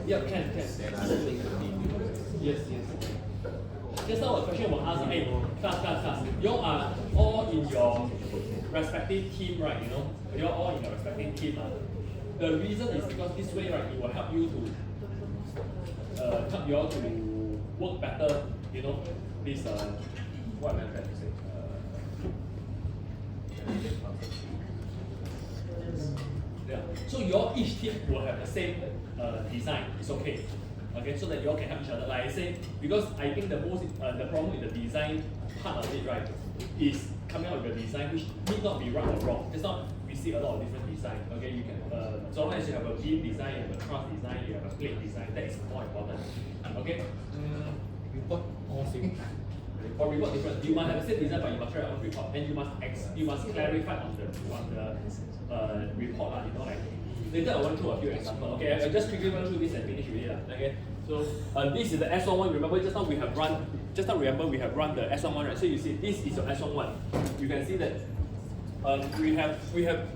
Yeah, can. Yes. Just now a question was asked, hey, class. You all are all in your respective team, right? You know, you're all in your respective team. The reason is because this way, right, it will help you to help you all to work better. You know, this what am I trying to say? Yeah. So your each team will have the same design. It's okay. Okay, so that you all can help each other. Like I say, because I think the problem with the design part of it, right, is coming out with a design which need not be right or wrong. It's not we see a lot of different design. Okay, you can so long as you have a beam design, you have a truss design, you have a plate design, that is more important. Okay. Report all same. Or report different. You must have the same design, but you must try out report, and you must clarify on the report. You know, like later I went through a few examples. Okay, I just quickly run through this and finish with it. Okay, so this is the S11. Remember, just now we have run the S11, right? So you see, this is your S11. You can see that we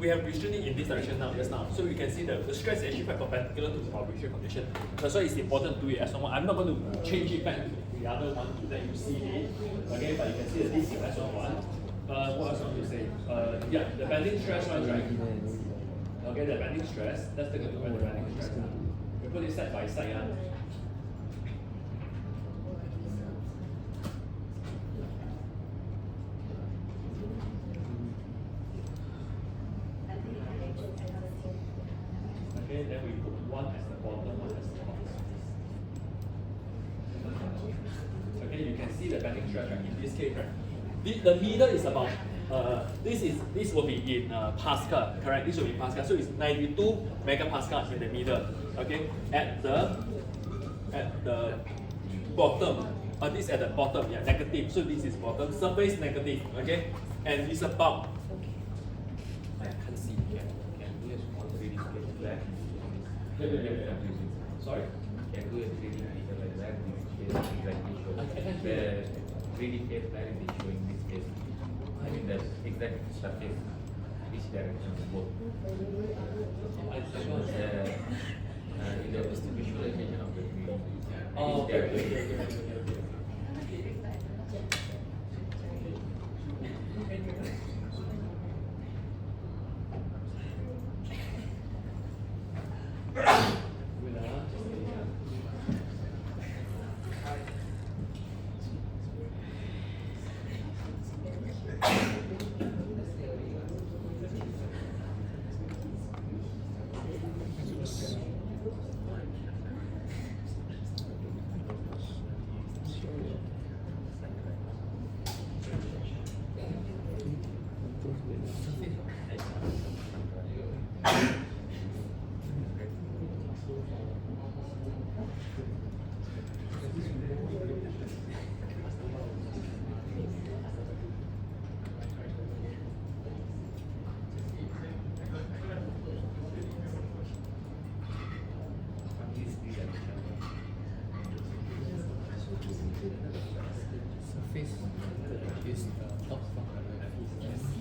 have restricted in this direction now, just now. So you can see the stress is actually quite perpendicular to our restriction condition. That's why it's important to do it S11. I'm not going to change it back to the other one to let you see it. Okay, but you can see that this is S11. What else I want to say? Yeah, the bending stress one, right? Okay, the bending stress. Let's take a look at the bending stress. We put it side by side. Okay, then we put one as the bottom, one as the top. Okay, you can see the bending stress, right? In this case, right? The middle is about this will be in Pascal, correct? This will be Pascal, so it's 92 megapascal in the middle. Okay, at the bottom, this at the bottom, yeah, negative. So this is bottom, surface negative. Okay, and it's about. I can't see. Can you just want to read it? Sorry? Can do a 3D picture like that, this case exactly shows. I can The 3D case clarity showing this case. I mean the exact surface, which direction to go. Shows in the visualization of the 3D. Oh, Which okay, direction. Surface is the top from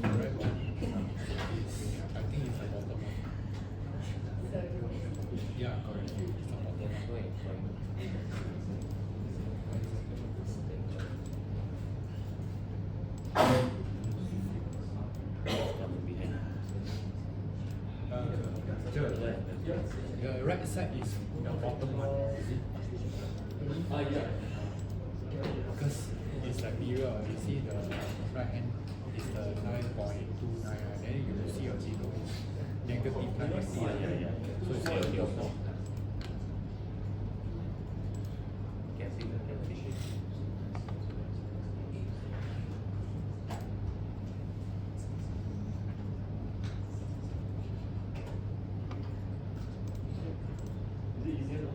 the right one is I think it's the bottom one. Yeah, correct. It's the bottom one. The right side is the bottom one, is it? Yeah. Because it's like mirror, you see the right hand is the 9.29, right? Then you see your zero is negative 9.3. So it's your point. Can see the calculation. Is it easier now?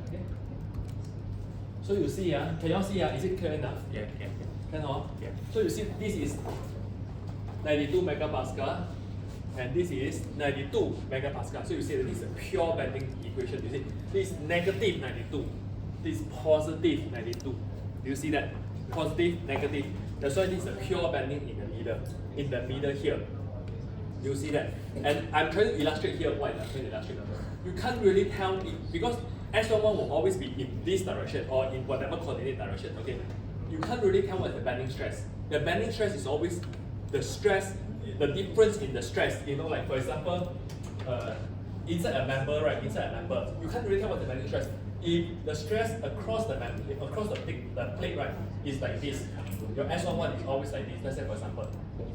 Okay. So you see, can you all see, is it clear enough? Yeah. Can all? Yeah. So you see, this is 92 megapascal, and this is 92 megapascal. So you see that this is a pure bending equation. You see, this is negative 92, this is positive 92. Do you see that? Positive, negative. That's why this is a pure bending in the middle here. You see that? And I'm trying to illustrate here what I'm trying to illustrate. You can't really tell it because S11 will always be in this direction or in whatever coordinate direction. Okay, you can't really tell what is the bending stress. The bending stress is always the stress, the difference in the stress. You know, like for example, inside a member, right? Inside a member, you can't really tell what the bending stress. If the stress across the plate, right, is like this, your S11 is always like this. Let's say for example,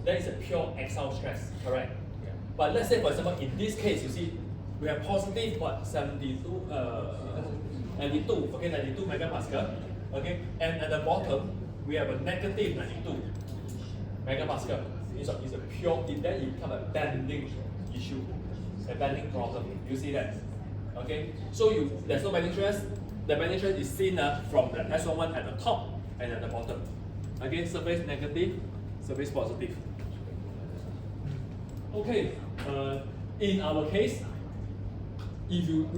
that is a pure axial stress, correct? Yeah. But let's say for example, in this case, you see, we have positive what 92, 92, okay, 92 megapascal, okay, and at the bottom we have a negative 92 megapascal. It's a pure. Then it becomes a bending issue, a bending problem. You see that? Okay, so there's no bending stress. The bending stress is seen from the S11 at the top and at the bottom. Okay, surface negative, surface positive. Okay, in our case, if you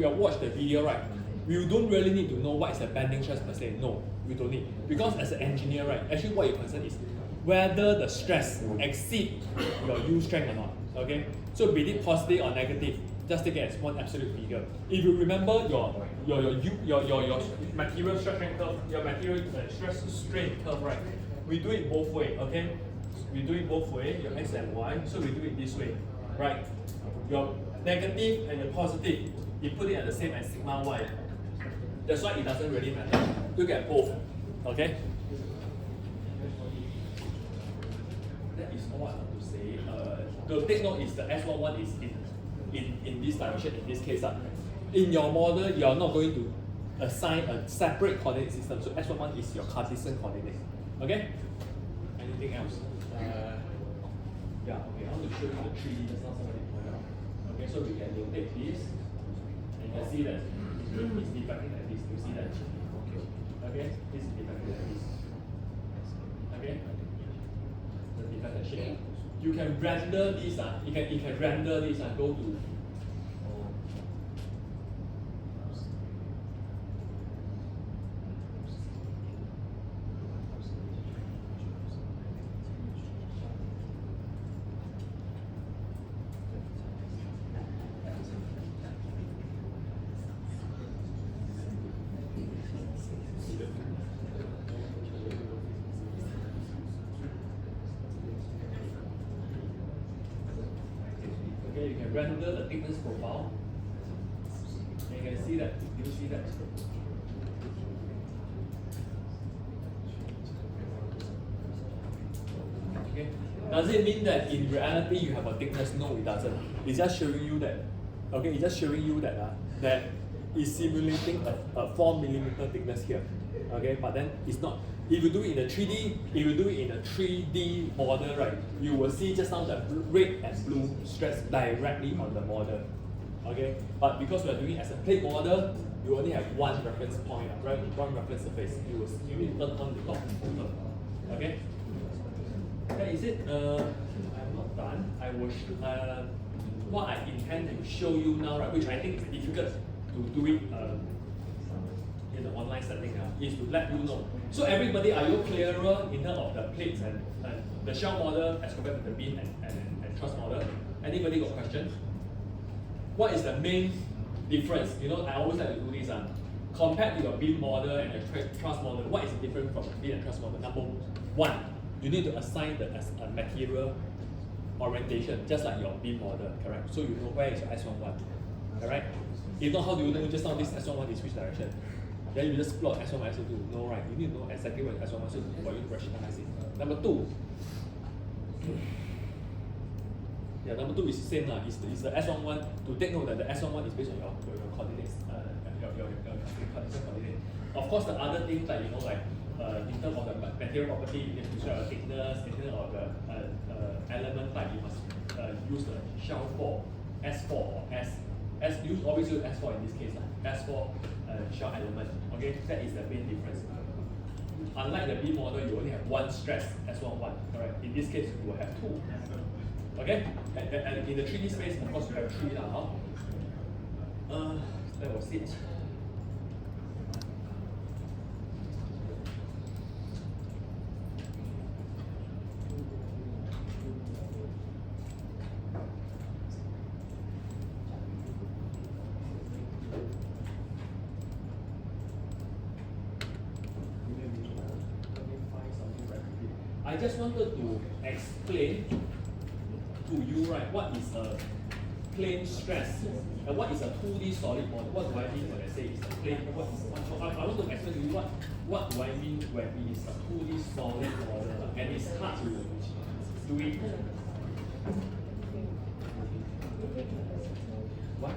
have watched the video, right, you don't really need to know what is the bending stress per se. No, you don't need, because as an engineer, right, actually what your concern is whether the stress exceed your U strength or not. Okay, so be it positive or negative, just take it as one absolute figure. If you remember your material strength curve, your material stress strain curve, right, we do it both way. Okay, we do it both way, your x and y. So we do it this way, right? Your negative and your positive, you put it at the same as sigma y. That's why it doesn't really matter. Look at both. Okay. That is all I want to say. The take note is the S11 is in this direction in this case. In your model, you are not going to assign a separate coordinate system. So S11 is your Cartesian coordinate. Okay? Anything else? Yeah, okay, I want to show you the 3D just now somebody pointed out. Okay, so we can rotate this and you can see that it's deflecting like this. You see that? Okay, this is deflecting like this. Okay? The deflected shape. you can render this, you can render this, go to you can render the thickness profile. And you can see that. Do you see that? Okay. Does it mean that in reality you have a thickness? No, it doesn't. It's just showing you that. Okay, it's just showing you that that is simulating a 4 millimeter thickness here. Okay, but then it's not. If you do it in a 3D, if you do it in a 3D model, right, you will see just now the red and blue stressed directly on the model. Okay, but because we are doing it as a plate model, you only have one reference point, right? One reference surface. You need to turn on the top filter. Okay. Okay, is it? I'm not done. I will. What I intend to show you now, right, which I think is difficult to do it in the online setting, is to let you know. So everybody, are you clearer in terms of the plates and the shell model as compared to the beam and truss model? Anybody got questions? What is the main difference? You know, I always like to do this. Compared to your beam model and your truss model, what is the difference from beam and truss model? Number one, you need to assign the material orientation, just like your beam model, correct? So you know where is your S11, correct? If not, how do you know just now this S11 is which direction? Then you just plot S11, S12. No, right? You need to know exactly where S11 is for you to rationalize it. Number two. Yeah, number two is the same. It's the S11. To take note that the S11 is based on your coordinates, your coordinate. Of course, the other things like, you know, like in terms of the material property, you have to show the thickness, in terms of the element type, you must use the shell 4, S4 or you always use S4 in this case, S4 shell element. Okay, that is the main difference. Unlike the beam model, you only have one stress, S11, correct? In this case, you will have two. Okay, and in the 3D space, of course, you have three now. That was it. I just wanted to explain to you, right, what is a plane stress and what is a 2D solid model. What do I mean when I say it's a plane? I want to explain to you what do I mean when it is a 2D solid model and it's hard to do it. What?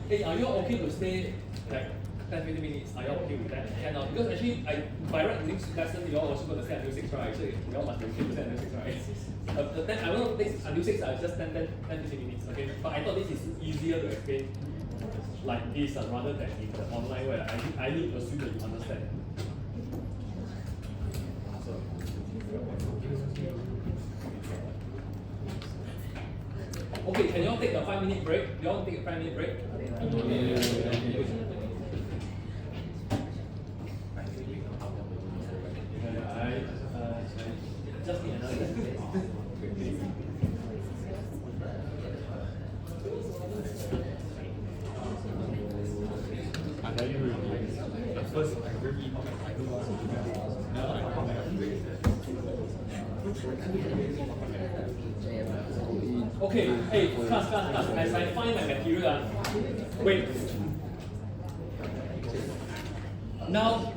Hey, are you okay to stay like 10-15 minutes? Are you okay with that? Cannot, because actually, by right next lesson, you all also going to stay until 6, right? So you all must be okay to stay until 6, right? Then I want to take until 6, just 10-15 minutes, okay? But I thought this is easier to explain like this rather than in the online where I need to assume that you understand. Okay, can you all take a 5-minute break? You all take a 5-minute break? Just need another. I tell you, at first I really I don't want to do that. Now I come back. Okay, hey, class. As I find my material, wait. Now,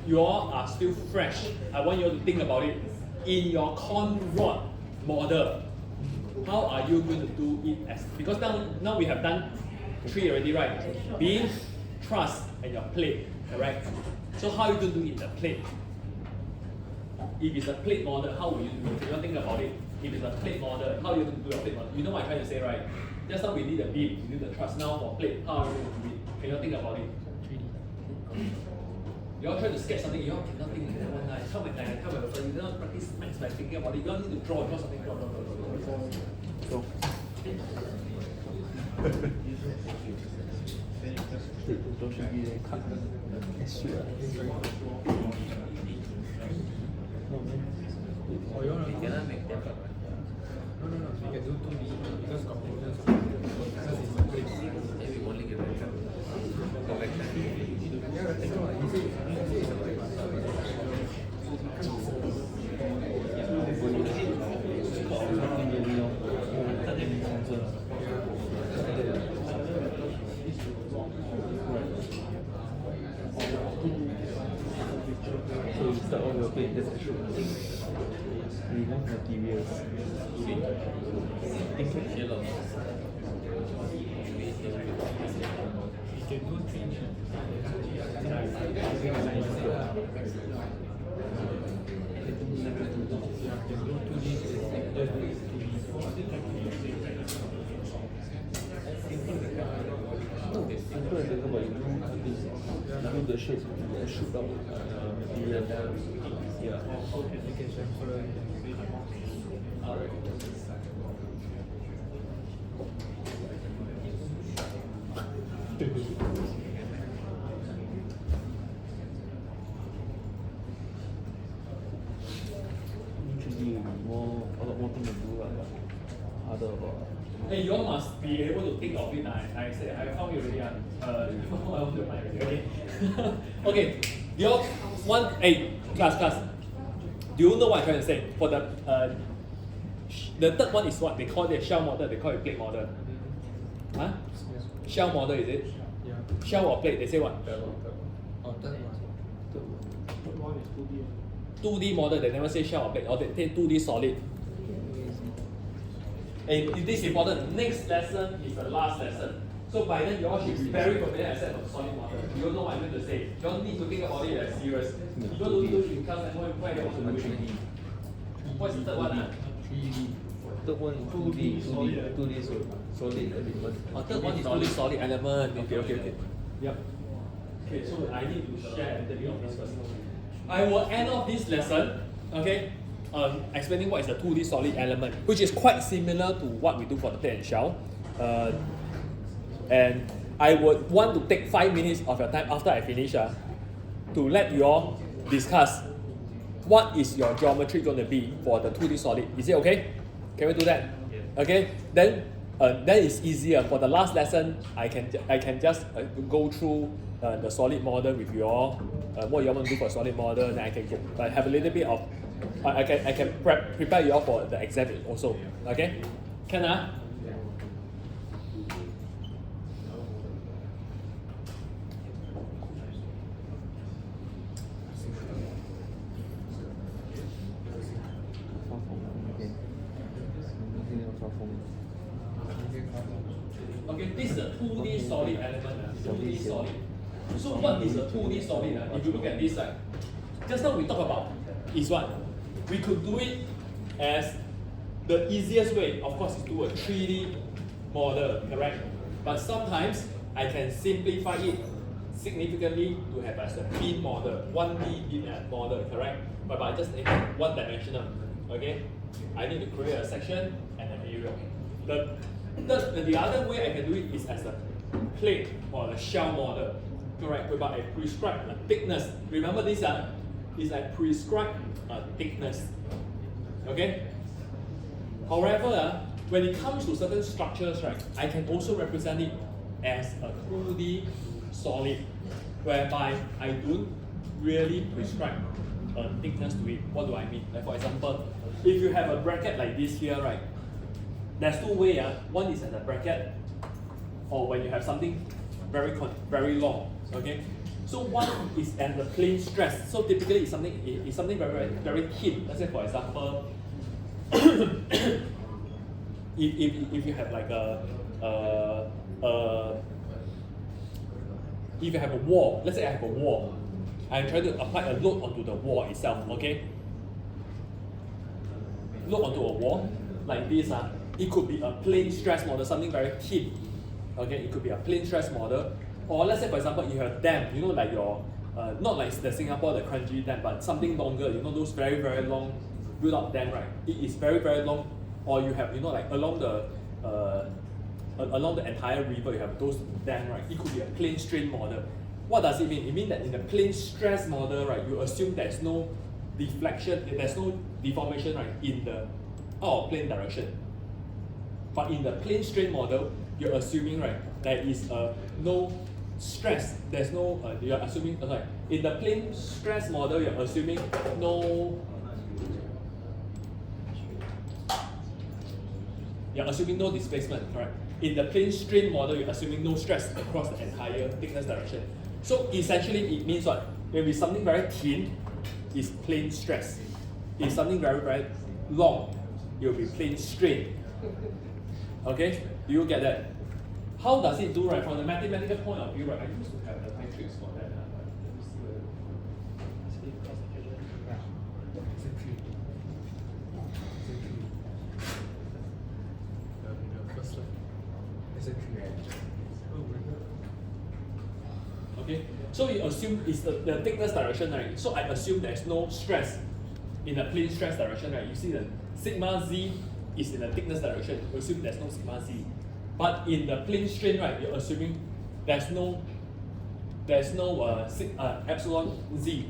you all are still fresh. I want you all to think about it. In your con rod model, how are you going to do it as, because now we have done 3 already, right? Beam, truss, and your plate, correct? So how are you going to do it in the plate? If it's a plate model, how will you do it? Can you think about it? If it's a plate model, how are you going to do your plate model? You know what I'm trying to say, right? Just now we need a beam, we need the truss. Now for plate, how are you going to do it? Can you think about it? 3D. You all try to sketch something, you all cannot think like that one. I tell my dad, I tell my friend, you don't practice maths by thinking about it. You all need to draw something, draw. So. 都是一人看，是啊。Oh, you want You to? cannot make that up. No. We can do 2D because computers. Because it's a place. Maybe only get vector. Go vector. So you start off your plate, that's true. Remove materials. Yellow. We can do 3D. Simple and about you do the shape, shoot out material. Yeah. Usually more a lot more things to do but harder about. Hey, you all must be able to think of it. I said I found it already. Okay. Okay. Do you all want? Hey, class. Do you know what I'm trying to say? For the third one is what they call it shell model. They call it plate model. Huh? Shell model is it? Yeah. Shell or plate? They say what? Oh, third one. 2D model. They never say shell or plate. Or they say 2D solid. And this is important. Next lesson is the last lesson. So by then you all should be very familiar except for the solid model. You don't know what I'm going to say. You don't need to think about it as serious. You don't do it in class and why you want to do it. What's the third one? 3D. Third one is 2D solid element. Oh, third one is only solid element. Okay. Yep. Okay, so I need to share a little bit of this first. I will end off this lesson, okay, explaining what is the 2D solid element, which is quite similar to what we do for the plate and shell. And I would want to take 5 minutes of your time after I finish to let you all discuss what is your geometry going to be for the 2D solid. Is it okay? Can we do that? Yes. Okay, then it's easier. For the last lesson, I can just go through the solid model with you all. What you all want to do for solid model, then I can go, have a little bit of I can prepare you all for the exam also. Okay? Can Okay, this is a 2D solid element. 2D solid. So what is a 2D solid? If you look at this side, just now we talked about is what? We could do it as the easiest way, of course, is to do a 3D model, correct? But sometimes I can simplify it significantly to have as a beam model, 1D beam model, correct? But I just make it one dimensional, okay? I need to create a section and an area. The other way I can do it is as a plate or a shell model, correct? Whereby I prescribe a thickness. Remember this is I prescribe a thickness, okay? However, when it comes to certain structures, right, I can also represent it as a 2D solid, whereby I don't really prescribe a thickness to it. What do I mean? Like for example, if you have a bracket like this here, right, there's two ways. One is as a bracket, or when you have something very long. Okay, so one is at the plane stress. So typically, it's something very thin. Let's say for example, if you have like if you have a wall, let's say I have a wall, I'm trying to apply a load onto the wall itself, okay? Load onto a wall like this, it could be a plane stress model, something very thin, okay? It could be a plane stress model, or let's say for example you have a dam, you know, like your not like the Singapore, the Kranji dam, but something longer, you know, those very, very long build-up dam, right? It is very, very long, or you have, you know, like along the entire river, you have those dam, right? It could be a plane strain model. What does it mean? It means that in the plane stress model, right, you assume there's no deflection, there's no deformation, right, in the out of plane direction. But in the plane strain model, you're assuming, right, there is no stress. There's no. You're assuming. Sorry, in the plane stress model, you're assuming no. You're assuming no displacement, correct? In the plane strain model, you're assuming no stress across the entire thickness direction. So essentially, it means what? When it's something very thin, it's plane stress. If something very, very long, it will be plane strain. Okay? Do you get that? How does it do, right? From the mathematical point of view, right? I used to have the matrix for that. Okay, so you assume it's the thickness direction, right? So I assume there's no stress in the plane stress direction, right? You see the sigma z is in the thickness direction. You assume there's no sigma z. But in the plane strain, right, you're assuming there's no epsilon z.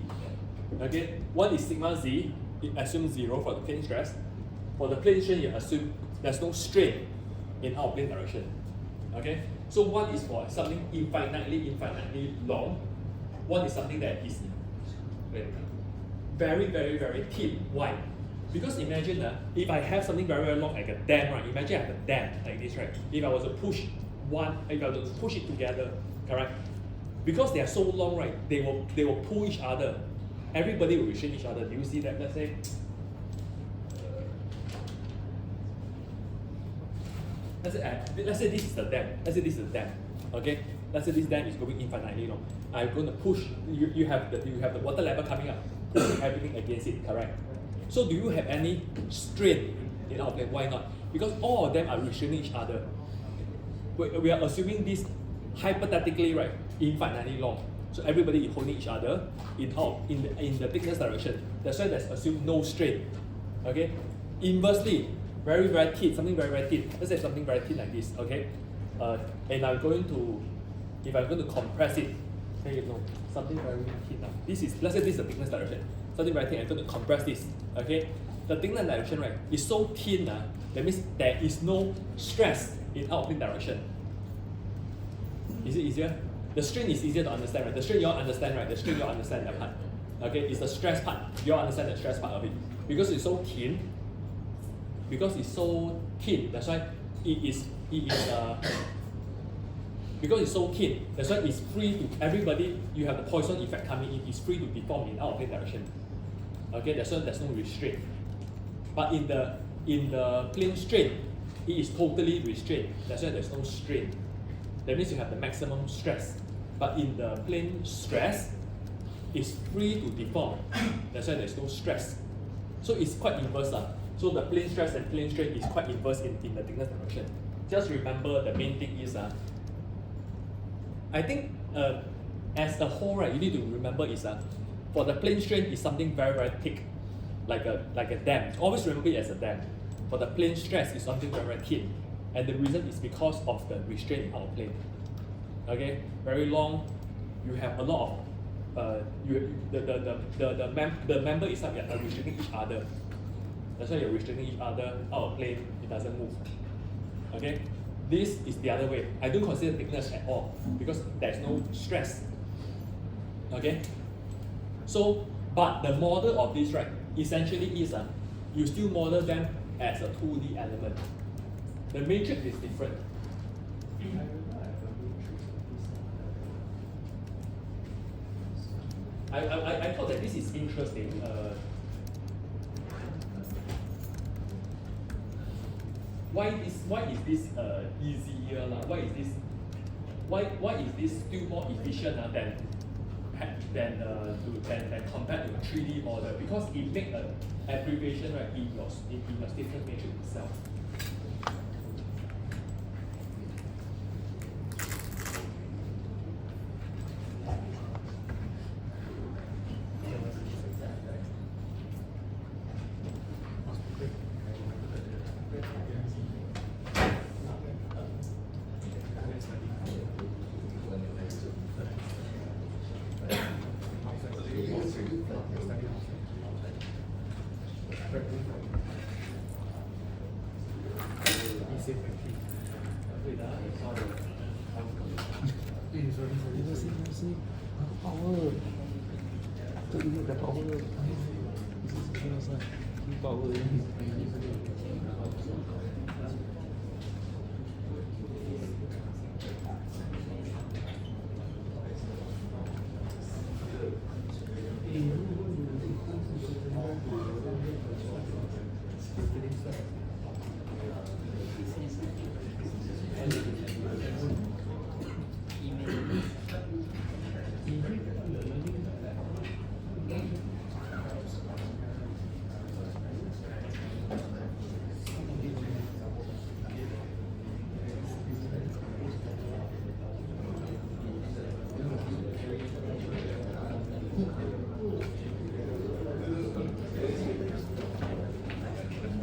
Okay, one is sigma z. It assumes 0 for the plane stress. For the plane strain, you assume there's no strain in our plane direction. Okay, so one is for something infinitely long. One is something that is very, very, very thin. Why? Because imagine if I have something very, very long like a dam, right? Imagine I have a dam like this, right? If I was to push it together, correct? Because they are so long, right? They will pull each other. Everybody will restrain each other. Do you see that? Let's say this is the dam. Let's say this is the dam. Okay. Let's say this dam is going infinitely long. I'm going to push. You have the water level coming up, pushing everything against it. Correct. So do you have any strain in our plane? Why not? Because all of them are restraining each other. We are assuming this hypothetically, right? Infinitely long. So everybody is holding each other in the thickness direction. That's why there's assumed no strain. Okay. Inversely, very, very thin, something very, very thin. Let's say something very thin like this. Okay. And if I'm going to compress it, something very thin. This is, let's say this is the thickness direction. Something very thin. I'm going to compress this. Okay. The thickness direction, right, is so thin. That means there is no stress in our plane direction. Is it easier? The strain is easier to understand, right? The strain you all understand, right? The strain you all understand that part. Okay, it's the stress part. You all understand the stress part of it. Because it's so thin. That's why because it's so thin, that's why it's free to everybody. You have the Poisson effect coming in. It's free to deform in our plane direction. Okay, that's why there's no restraint. But in the plane strain, it is totally restrained. That's why there's no strain. That means you have the maximum stress. But in the plane stress, it's free to deform. That's why there's no stress. So it's quite inverse. So the plane stress and plane strain is quite inverse in the thickness direction. Just remember the main thing is, I think as a whole, right, you need to remember is for the plane strain is something very, very thick, like a dam. Always remember it as a dam. For the plane stress is something very, very thin. And the reason is because of the restraint in our plane. Okay, very long. You have a lot of the member itself are restraining each other. That's why you're restraining each other out of plane. It doesn't move. Okay, this is the other way. I don't consider thickness at all because there's no stress. Okay, so but the model of this, right, essentially is you still model them as a 2D element. The matrix is different. I thought that this is interesting. why is this easier lah? Why is this still more efficient than compared to a 3D model? Because it makes an abbreviation right in your stiffness matrix itself.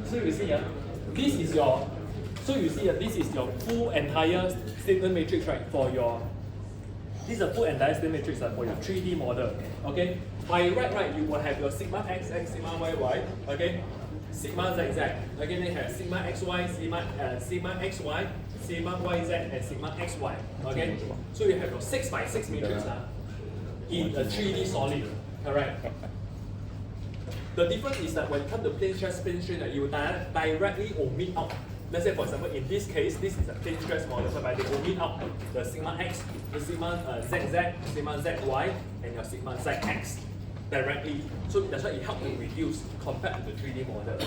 So you see, this is your. So you see, this is your full entire stiffness matrix, right? For your. This is a full entire stiffness matrix for your 3D model. Okay. By right, you will have your sigma xx, sigma yy. Okay. Sigma zz. Okay. Then you have sigma xy, sigma xy, sigma yz, and sigma xy. Okay. So you have your 6 by 6 matrix in a 3D solid. Correct. The difference is that when it comes to plane stress, plane strain, you will directly omit out. Let's say, for example, in this case, this is a plane stress model whereby they omit out the sigma x, the sigma zz, sigma zy, and your sigma zx directly. So that's why it helps to reduce compared to the 3D model.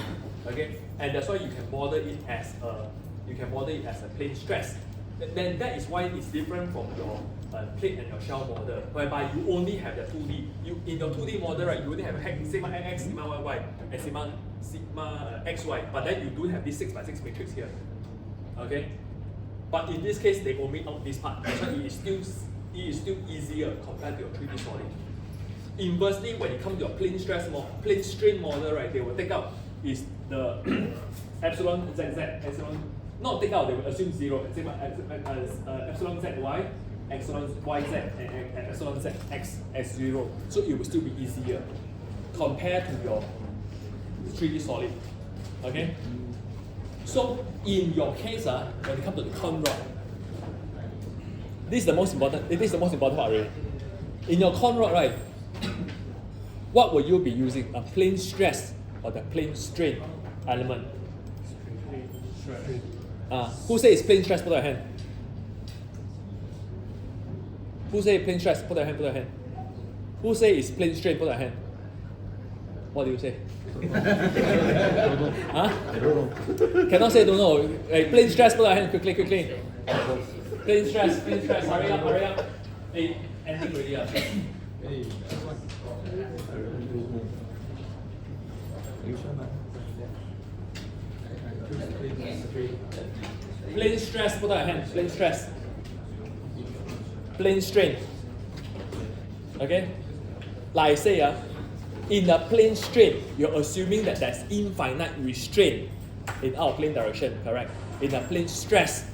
Okay, and that's why you can model it as a plane stress. Then that is why it's different from your plate and your shell model, whereby you only have the 2D. In your 2D model, right, you only have sigma x, sigma yy, and sigma xy, but then you do have this 6 by 6 matrix here. Okay? But in this case, they omit out this part. That's why it is still easier compared to your 3D solid. Inversely, when it comes to your plane strain model, right, they will take out is the epsilon zz, epsilon, not take out, they will assume 0, epsilon zy, epsilon yz, and epsilon zx as 0. So it will still be easier compared to your 3D solid. Okay? So in your case, when it comes to the con rod, this is the most important part really. In your con rod, right, what will you be using? A plane stress or the plane strain element? Who says it's plane stress? Put your hand. Who say plane stress? Put your hand. Who say it's plane strain? Put your hand. What do you say? Huh? I don't know. Cannot say don't know. Hey, plane stress, put your hand quickly. Plane stress, hurry up. Hey, ending already. Hey, this one. Plane stress, put your hand. Plane stress. Plane strain. Okay? Like I say, in the plane strain, you're assuming that there's infinite restraint in our plane direction, correct? In the plane stress,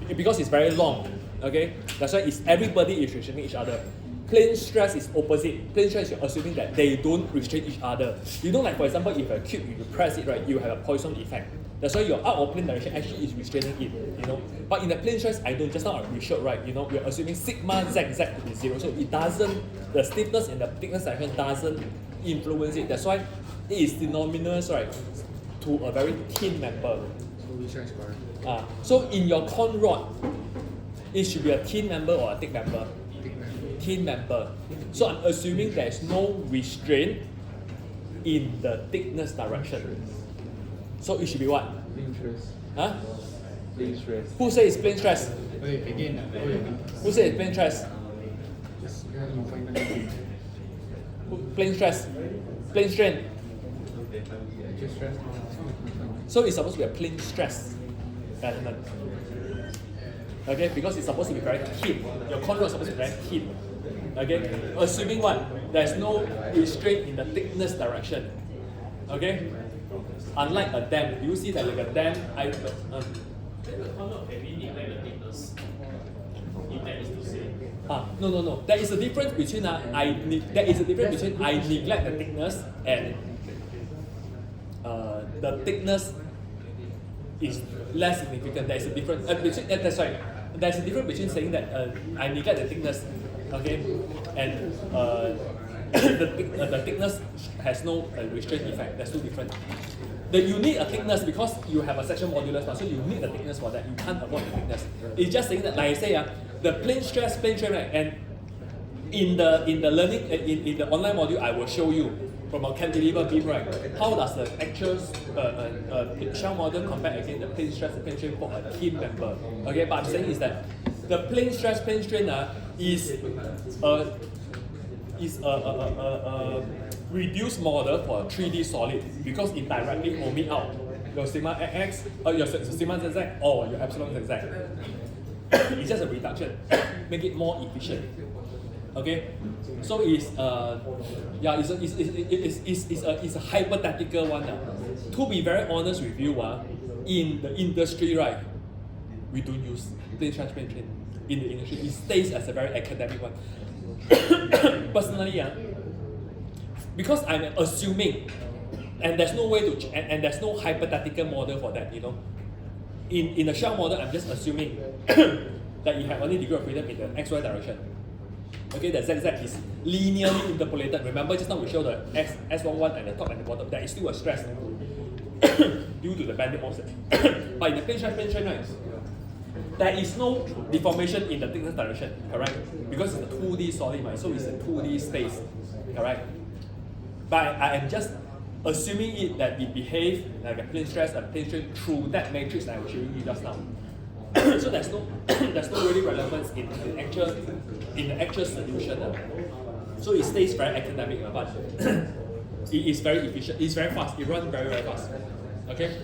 because it's very long, okay? That's why everybody is restraining each other. Plane stress is opposite. Plane stress, you're assuming that they don't restrain each other. You know, like for example, if a cube, you press it, right, you have a Poisson effect. That's why your out of plane direction actually is restraining it, you know. But in the plane stress, I don't, just now we showed, right, you know, we're assuming sigma zz to be 0. So it doesn't, the stiffness and the thickness direction doesn't influence it. That's why it is denominous, right, to a very thin member. So which one is correct? So in your con rod, it should be a thin member or a thick member? Thin member. So I'm assuming there's no restraint in the thickness direction. So it should be what? Huh? Plane stress. Who says it's plane stress? Okay, again, okay. Who says it's plane stress? Just you find the Plane stress. Plane strain. just stress. So it's supposed to be a plane stress element. Okay, because it's supposed to be very thin. Your contour is supposed to be very thin. Okay, assuming what? There's no restraint in the thickness direction. Okay, unlike a dam, you see that like a dam, no. There is a difference between I neglect the thickness and the thickness is less significant. There is a difference that's right. There's a difference between saying that I neglect the thickness, okay, and the thickness has no restraint effect. That's too different. You need a thickness because you have a section modulus, so you need a thickness for that. You can't avoid the thickness. It's just saying that, like I say, the plane strain, right? And in the learning in the online module, I will show you from a cantilever beam, right? How does the actual shell model compare against the plane stress and plane strain for a team member? Okay, but I'm saying is that the plane stress, plane strain is a reduced model for a 3D solid because it directly omit out your sigma x, or your sigma zz, or your epsilon zz. It's just a reduction, make it more efficient. Okay, so it's a hypothetical one. To be very honest with you, in the industry, right, we don't use plane stress, plane strain in the industry. It stays as a very academic one. Personally, because I'm assuming, and there's no way to, and there's no hypothetical model for that, you know. In the shell model, I'm just assuming that you have only degree of freedom in the xy direction. Okay, the zz is linearly interpolated. Remember, just now we showed the S11 at the top and the bottom. There is still a stress due to the bending offset. But in the plane strain, right, there is no deformation in the thickness direction, correct? Because it's a 2D solid, right? So it's a 2D space, correct? But I am just assuming that it behaves like a plane stress and plane strain through that matrix that I was showing you just now. So there's no really relevance in the actual solution. So it stays very academic, but it is very efficient. It's very fast. It runs very fast. Okay.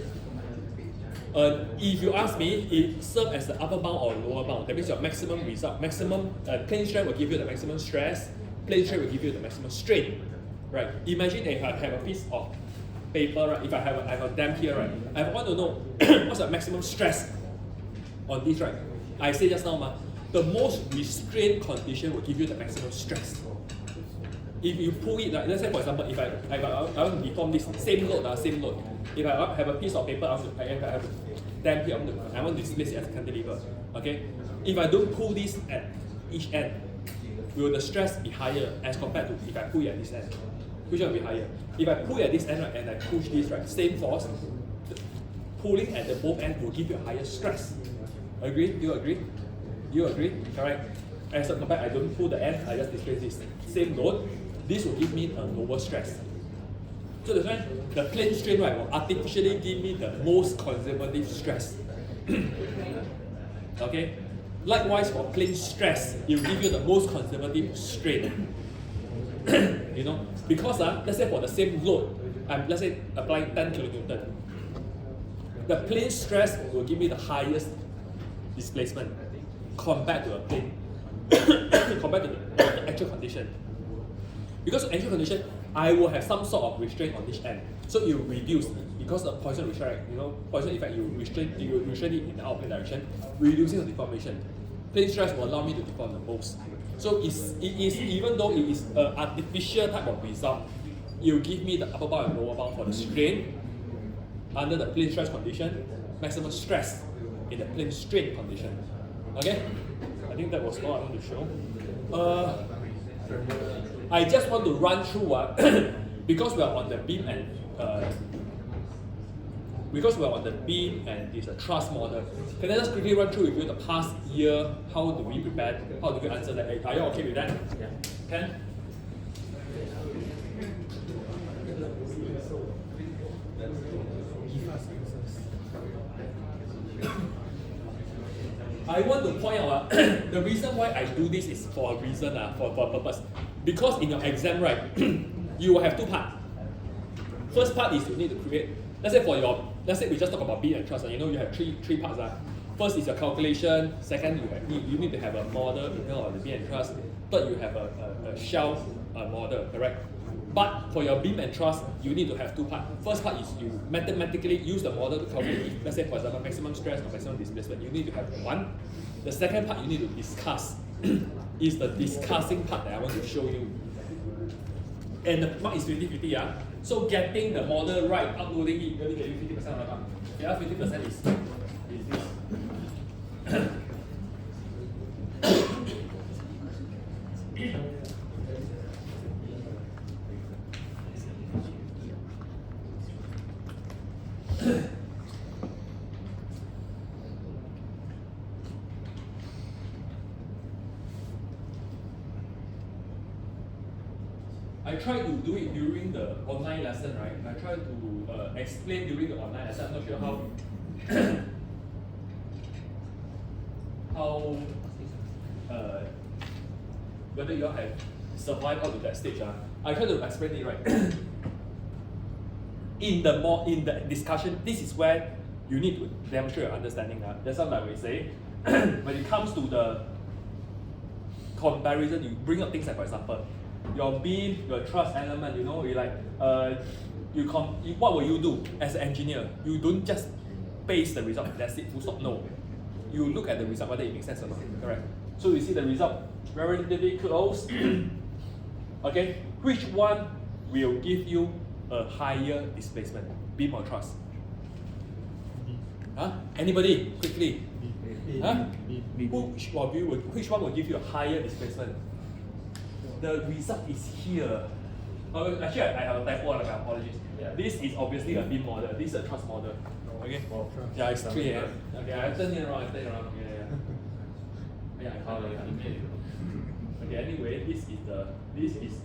If you ask me, it serves as the upper bound or lower bound. That means your maximum result. Maximum plane strain will give you the maximum stress. Plane strain will give you the maximum strain. Right. Imagine if I have a piece of paper. Right. If I have a dam here. Right. I want to know what's the maximum stress on this. Right. I say just now, the most restrained condition will give you the maximum stress. If you pull it, like, let's say for example, if I want to deform this same load. If I have a piece of paper, I have a dam here, I want to displace it as a cantilever. Okay? If I don't pull this at each end, will the stress be higher as compared to if I pull it at this end? Which one will be higher? If I pull it at this end, right, and I push this, right, same force, pulling at the both ends will give you a higher stress. Agree? Do you agree? You agree? Correct? As compared, I don't pull the end, I just displace this same load. This will give me a lower stress. So that's why the plane strain, right, will artificially give me the most conservative stress. Okay? Likewise for plane stress, it will give you the most conservative strain. You know? Because let's say for the same load, I'm let's say applying 10 kilonewton. The plane stress will give me the highest displacement compared to a plane, compared to the actual condition. Because in actual condition, I will have some sort of restraint on each end. So it will reduce because of Poisson restraint, you know, Poisson effect, you restrain it in the outplane direction, reducing the deformation. Plane stress will allow me to deform the most. So it is even though it is an artificial type of result, it will give me the upper bound and lower bound for the strain under the plane stress condition, maximum stress in the plane strain condition. Okay? I think that was all I want to show. I just want to run through because we are on the beam and it's a truss model. Can I just quickly run through with you the past year? How do we prepare? How do we answer that? Are you okay with that? Yeah. Can? Give us answers. I want to point out the reason why I do this is for a reason, for a purpose. Because in your exam, right, you will have two parts. First part is you need to create, let's say we just talk about beam and truss, you know you have three parts. First is your calculation, second you need to have a model in terms of the beam and truss, third you have a shell model, correct? But for your beam and truss, you need to have two parts. First part is you mathematically use the model to calculate, let's say for example, maximum stress or maximum displacement. You need to have one. The second part you need to discuss is the discussing part that I want to show you. And the mark is 50-50. So getting the model right, uploading it, really get you 50% of the mark. Yeah, 50% is this. I tried to do it during the online lesson, right? I tried to explain during the online lesson. I'm not sure how whether you all have survived up to that stage. I tried to explain it right. In the discussion, this is where you need to demonstrate your understanding. That's what I will say. When it comes to the comparison, you bring up things like, for example, your beam, your truss element, you know, you like, what will you do as an engineer? You don't just base the result, that's it, full stop, no. You look at the result, whether it makes sense or not, correct? So you see the result, relatively close. Okay, which one will give you a higher displacement, beam or truss? Huh? Anybody, quickly? Huh? Which one will give you a higher displacement? The result is here. Actually, I have a typo, like, apologies. Yeah. This is obviously a beam model. This is a truss model. Okay. Yeah, it's 3 a.m. Okay, I turned it around. Yeah, I found it. Okay. Anyway, this is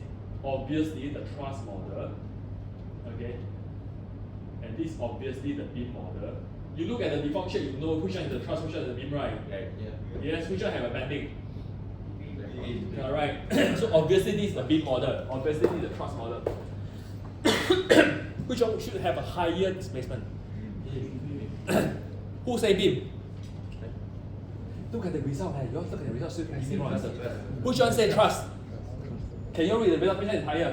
obviously the truss model. Okay. And this is obviously the beam model. You look at the deformed shape, you know which one is the truss, which one is the beam, right? Yeah. Yes, which one have a bending? Alright, so obviously this is the beam model, obviously this is the truss model. Which one should have a higher displacement? Who say beam? Look at the result, you all look at the result, so you can give me wrong answer. Which one say truss? Can you read the result? Which one is higher?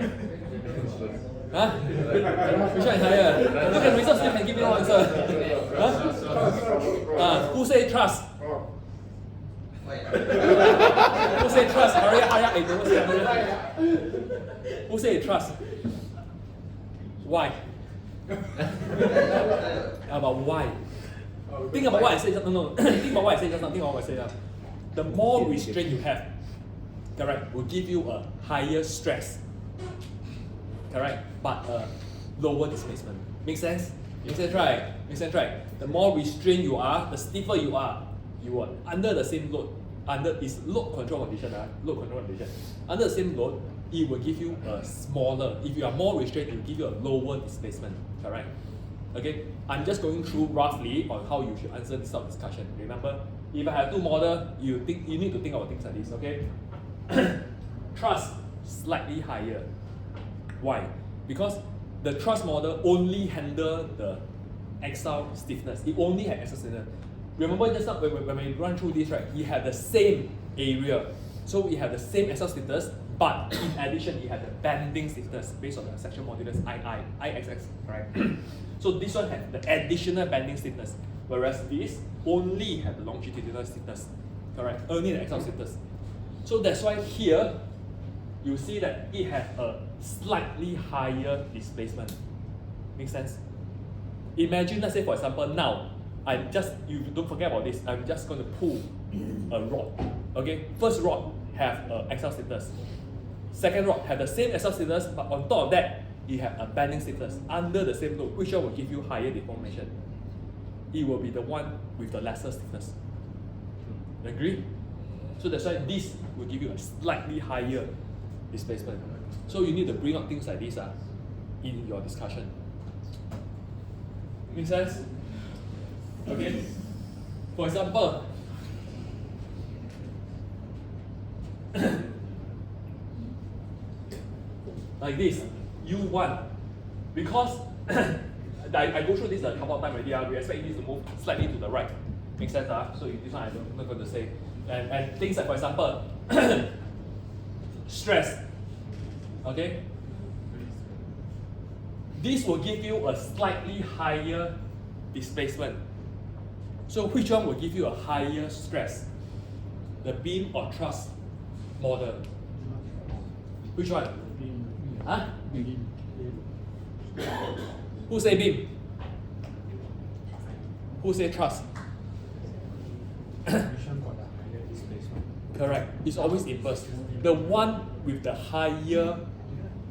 Huh? Which one is higher? Look at the result, so you can give me wrong answer. Huh? Who say truss? Who say trust? Hurry up. Who say trust? Why? About why? Think about what I said just now. Think about what I said just now. Think about what I said now. The more restraint you have, correct, will give you a higher stress. Correct? But a lower displacement. Make sense? Make sense, right? Make sense, right? The more restrained you are, the stiffer you are under the same load, under this load control condition, under the same load, it will give you a smaller, if you are more restrained, it will give you a lower displacement, correct? Okay, I'm just going through roughly on how you should answer this sort of discussion. Remember, if I have two models, you need to think about things like this, okay? Truss, slightly higher. Why? Because the truss model only handle the axial stiffness. It only had axial stiffness. Remember just now when we run through this, right? He had the same area. So we have the same axial stiffness, but in addition, he had the bending stiffness based on the section modulus IXX, right? So this one had the additional bending stiffness, whereas this only had the longitudinal stiffness, correct? Only the axial stiffness. So that's why here, you see that it has a slightly higher displacement. Make sense? Imagine, let's say for example, now, you don't forget about this, I'm just going to pull a rod. Okay, first rod have axial stiffness. Second rod have the same axial stiffness, but on top of that, you have a bending stiffness under the same load. Which one will give you higher deformation? It will be the one with the lesser stiffness. Agree? So that's why this will give you a slightly higher displacement. So you need to bring up things like this in your discussion. Make sense? Okay. For example, like this, U1, because I go through this a couple of times already, we expect this to move slightly to the right. Makes sense, so this one I'm not going to say. And things like, for example, stress, okay? This will give you a slightly higher displacement. So which one will give you a higher stress? The beam or truss model? Which one? Huh? Who say beam? Who say truss? Which one got the higher displacement? Correct. It's always inverse. The one with the higher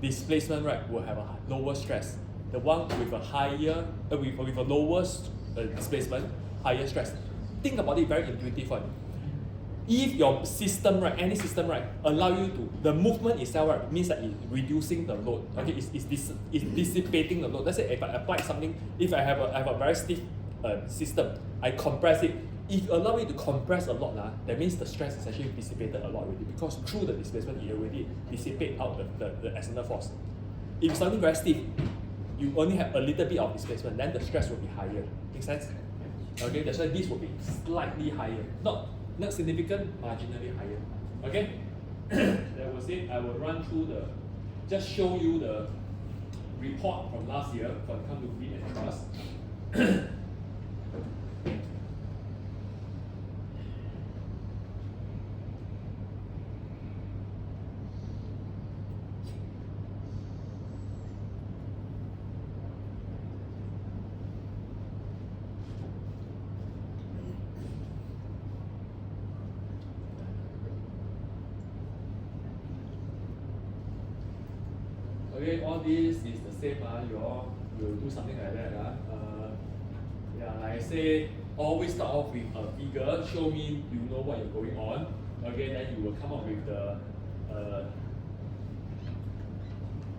displacement, right, will have a lower stress. The one with a higher, with a lower displacement, higher stress. Think about it, very intuitive one. If your system, right, any system, right, allow you to, the movement itself, right, means that it's reducing the load. Okay, it's dissipating the load. Let's say if I apply something, if I have a very stiff system, I compress it. If you allow it to compress a lot, that means the stress is actually dissipated a lot already, because through the displacement it already dissipate out the external force. If it's something very stiff, you only have a little bit of displacement, then the stress will be higher. Make sense? Okay, that's why this will be slightly higher. Not significant, marginally higher. Okay? That was it. I will run through just show you the report from last year when it comes to beam and truss. Okay, all this is the same. You all will do something like that. Like I say, always start off with a figure. Show me you know what you're going on. Okay, then you will come up with the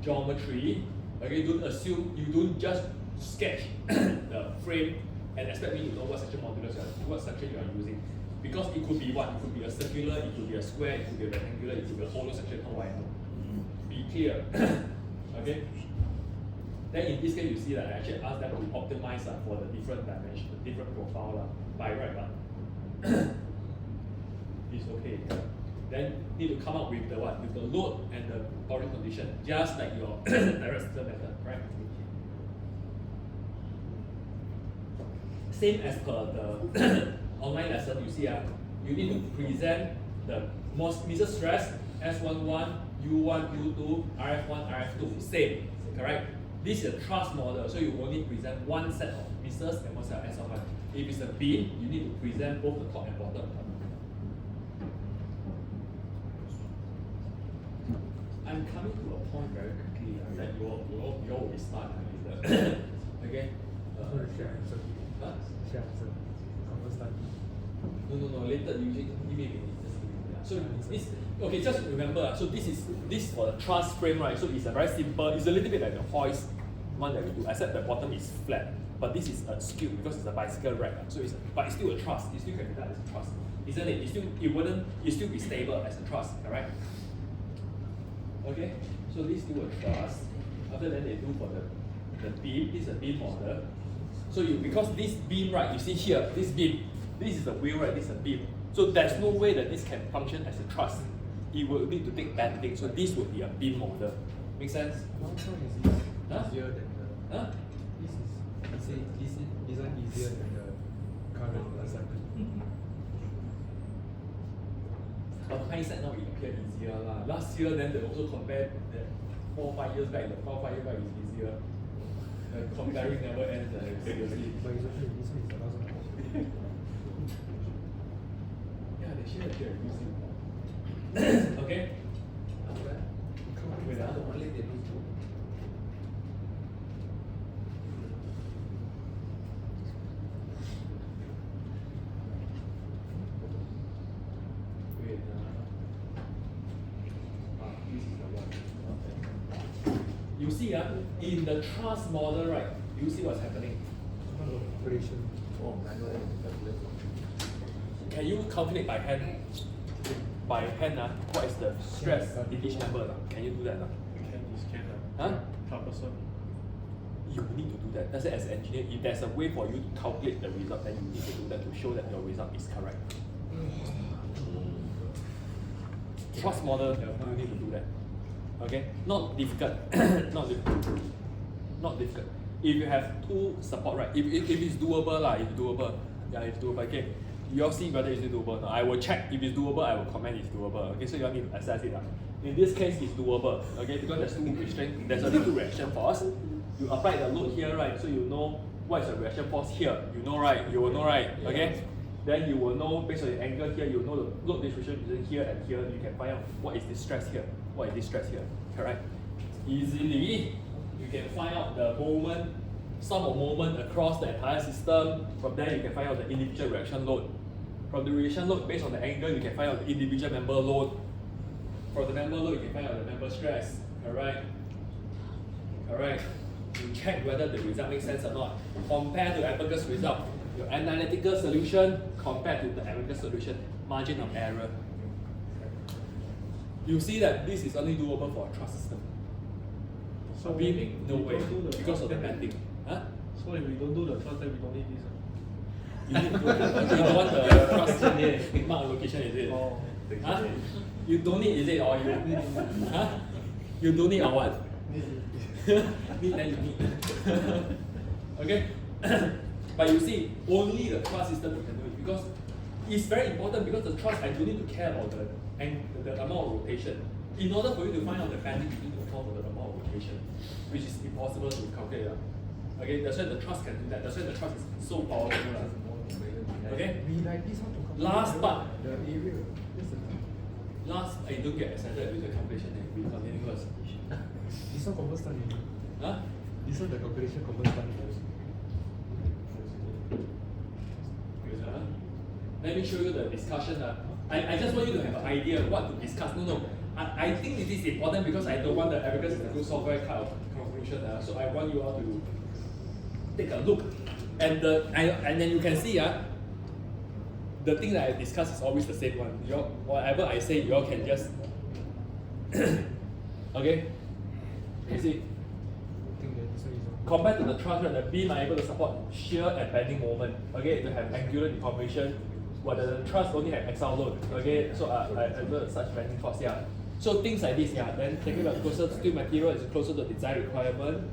geometry. Okay, don't assume, you don't just sketch the frame and expect me to know what section modulus what section you are using. Because it could be what? It could be a circular, it could be a square, it could be a rectangular, it could be a hollow section. How I know? Be clear. Okay. Then in this case, you see that I actually asked them to optimize for the different dimension, the different profile by right. It's okay. Then need to come up with the what? With the load and the boundary condition, just like your direct system method, right? Same as per the online lesson, you see, you need to present the most meter stress, S11, U1, U2, RF1, RF2, same, correct? This is a truss model, so you only present one set of misers and one set of S11. If it's a beam, you need to present both the top and bottom. I'm coming to a point very quickly that you all will be stunned later. Okay? No, later you give me. So this, okay, just remember, so this for the truss frame, right? So it's a very simple, it's a little bit like the hoist one that we do, except the bottom is flat. But this is skewed because it's a bicycle rack. So but it's still a truss. It still can be done as a truss. Isn't it? It still be stable as a truss, correct? Okay? So this is still a truss. After that they do for the beam, this is a beam model. So because this beam, right, you see here, this beam, this is the wheel, right, this is a beam. So there's no way that this can function as a truss. It will need to take bending. So this would be a beam model. Make sense? How come is this easier than the? Huh? This one easier than the current assignment. But hindsight now it appeared easier. Last year then they also compared that 4-5 years back, the 4-5 years back is easier. Comparing never ends, seriously. But it's okay, this one is the last one. Yeah, they should have using. Okay? Wait, Only they do. Wait, this is the one. You see, in the truss model, right? You see what's happening. Operation. Oh, manual and calculator. Can you calculate by hand? by hand, what is the stress in each member? Can you do that? Huh? You need to do that. That's it, as an engineer, if there's a way for you to calculate the result, then you need to do that to show that your result is correct. Trust model, you need to do that. Okay? Not difficult. Not difficult. Not difficult. If you have two support, right? If it's doable, if doable. Yeah, it's doable. Okay. You all see whether it's doable or not. I will check. If it's doable, I will comment it's doable. Okay, so you all need to assess it. In this case, it's doable. Okay, because there's two restraint, there's only two reaction force. You apply the load here, right? So you know what is the reaction force here. You know, right? You will know, right? Okay? Then you will know based on the angle here, you know the load distribution between here and here. You can find out what is this stress here, what is this stress here. Correct? Easily, you can find out the moment, sum of moment across the entire system. From there, you can find out the individual reaction load. From the reaction load, based on the angle, you can find out the individual member load. From the member load, you can find out the member stress. Alright? Alright? You check whether the result makes sense or not. Compare to Abacus result. Your analytical solution compared to the Abacus solution. Margin of error. You see that this is only doable for a trust system. So beam, no way, because of the bending. Huh? So if we don't do the trust, then we don't need this. You need to do it. You don't want the trust mark location, is it? Oh. Huh? You don't need, is it? Or you huh? You don't need or what? Need, then you need. Okay? But you see, only the trust system you can do it, because it's very important, because the trust, I don't need to care about the amount of rotation. In order for you to find out the bending, you need to account for the amount of rotation, which is impossible to calculate. Okay, that's why the trust can do that. That's why the trust is so powerful. Okay? We like this how to calculate Last part. the area. Last, I don't get excited with the calculation. We continue first. This one convert study. Huh? This one the calculation convert study. Let me show you the discussion. I just want you to have an idea of what to discuss. No. I think it is important because I don't want the Abacus is a good software kind of conclusion. So I want you all to take a look. And then you can see the thing that I discuss is always the same one. Whatever I say, you all can just okay? You see? Compared to the truss, the beam are able to support shear and bending moment. Okay, to have angular deformation. But the truss only have axial load. Okay, so I able such bending force. Yeah. So things like this. Yeah. Then taking about closer steel material is closer to the design requirement.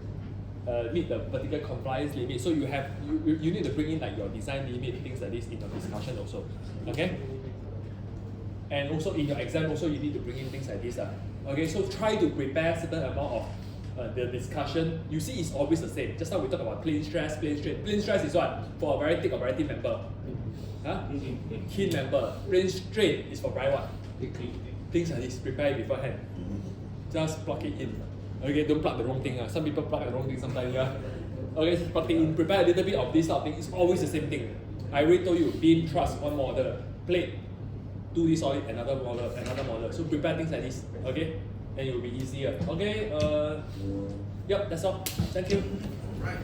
Meet the vertical compliance limit. So you need to bring in like your design limit, things like this in your discussion also. Okay. And also in your exam also you need to bring in things like this. Okay. So try to prepare certain amount of the discussion. You see, it's always the same. Just now we talk about plane stress, plane strain. Plane stress is what? For a very thick or very thin member. Huh? Thin member. Plane strain is for very what? Things like this. Prepare it beforehand. Just plug it in. Okay, don't plug the wrong thing. Some people plug the wrong thing sometimes. Yeah. Okay, so plug it in. Prepare a little bit of this sort of thing. It's always the same thing. I already told you, beam, truss, one model. Plate, 2D solid, another model. So prepare things like this. Okay? Then it will be easier. Okay, yep, that's all. Thank you. Right.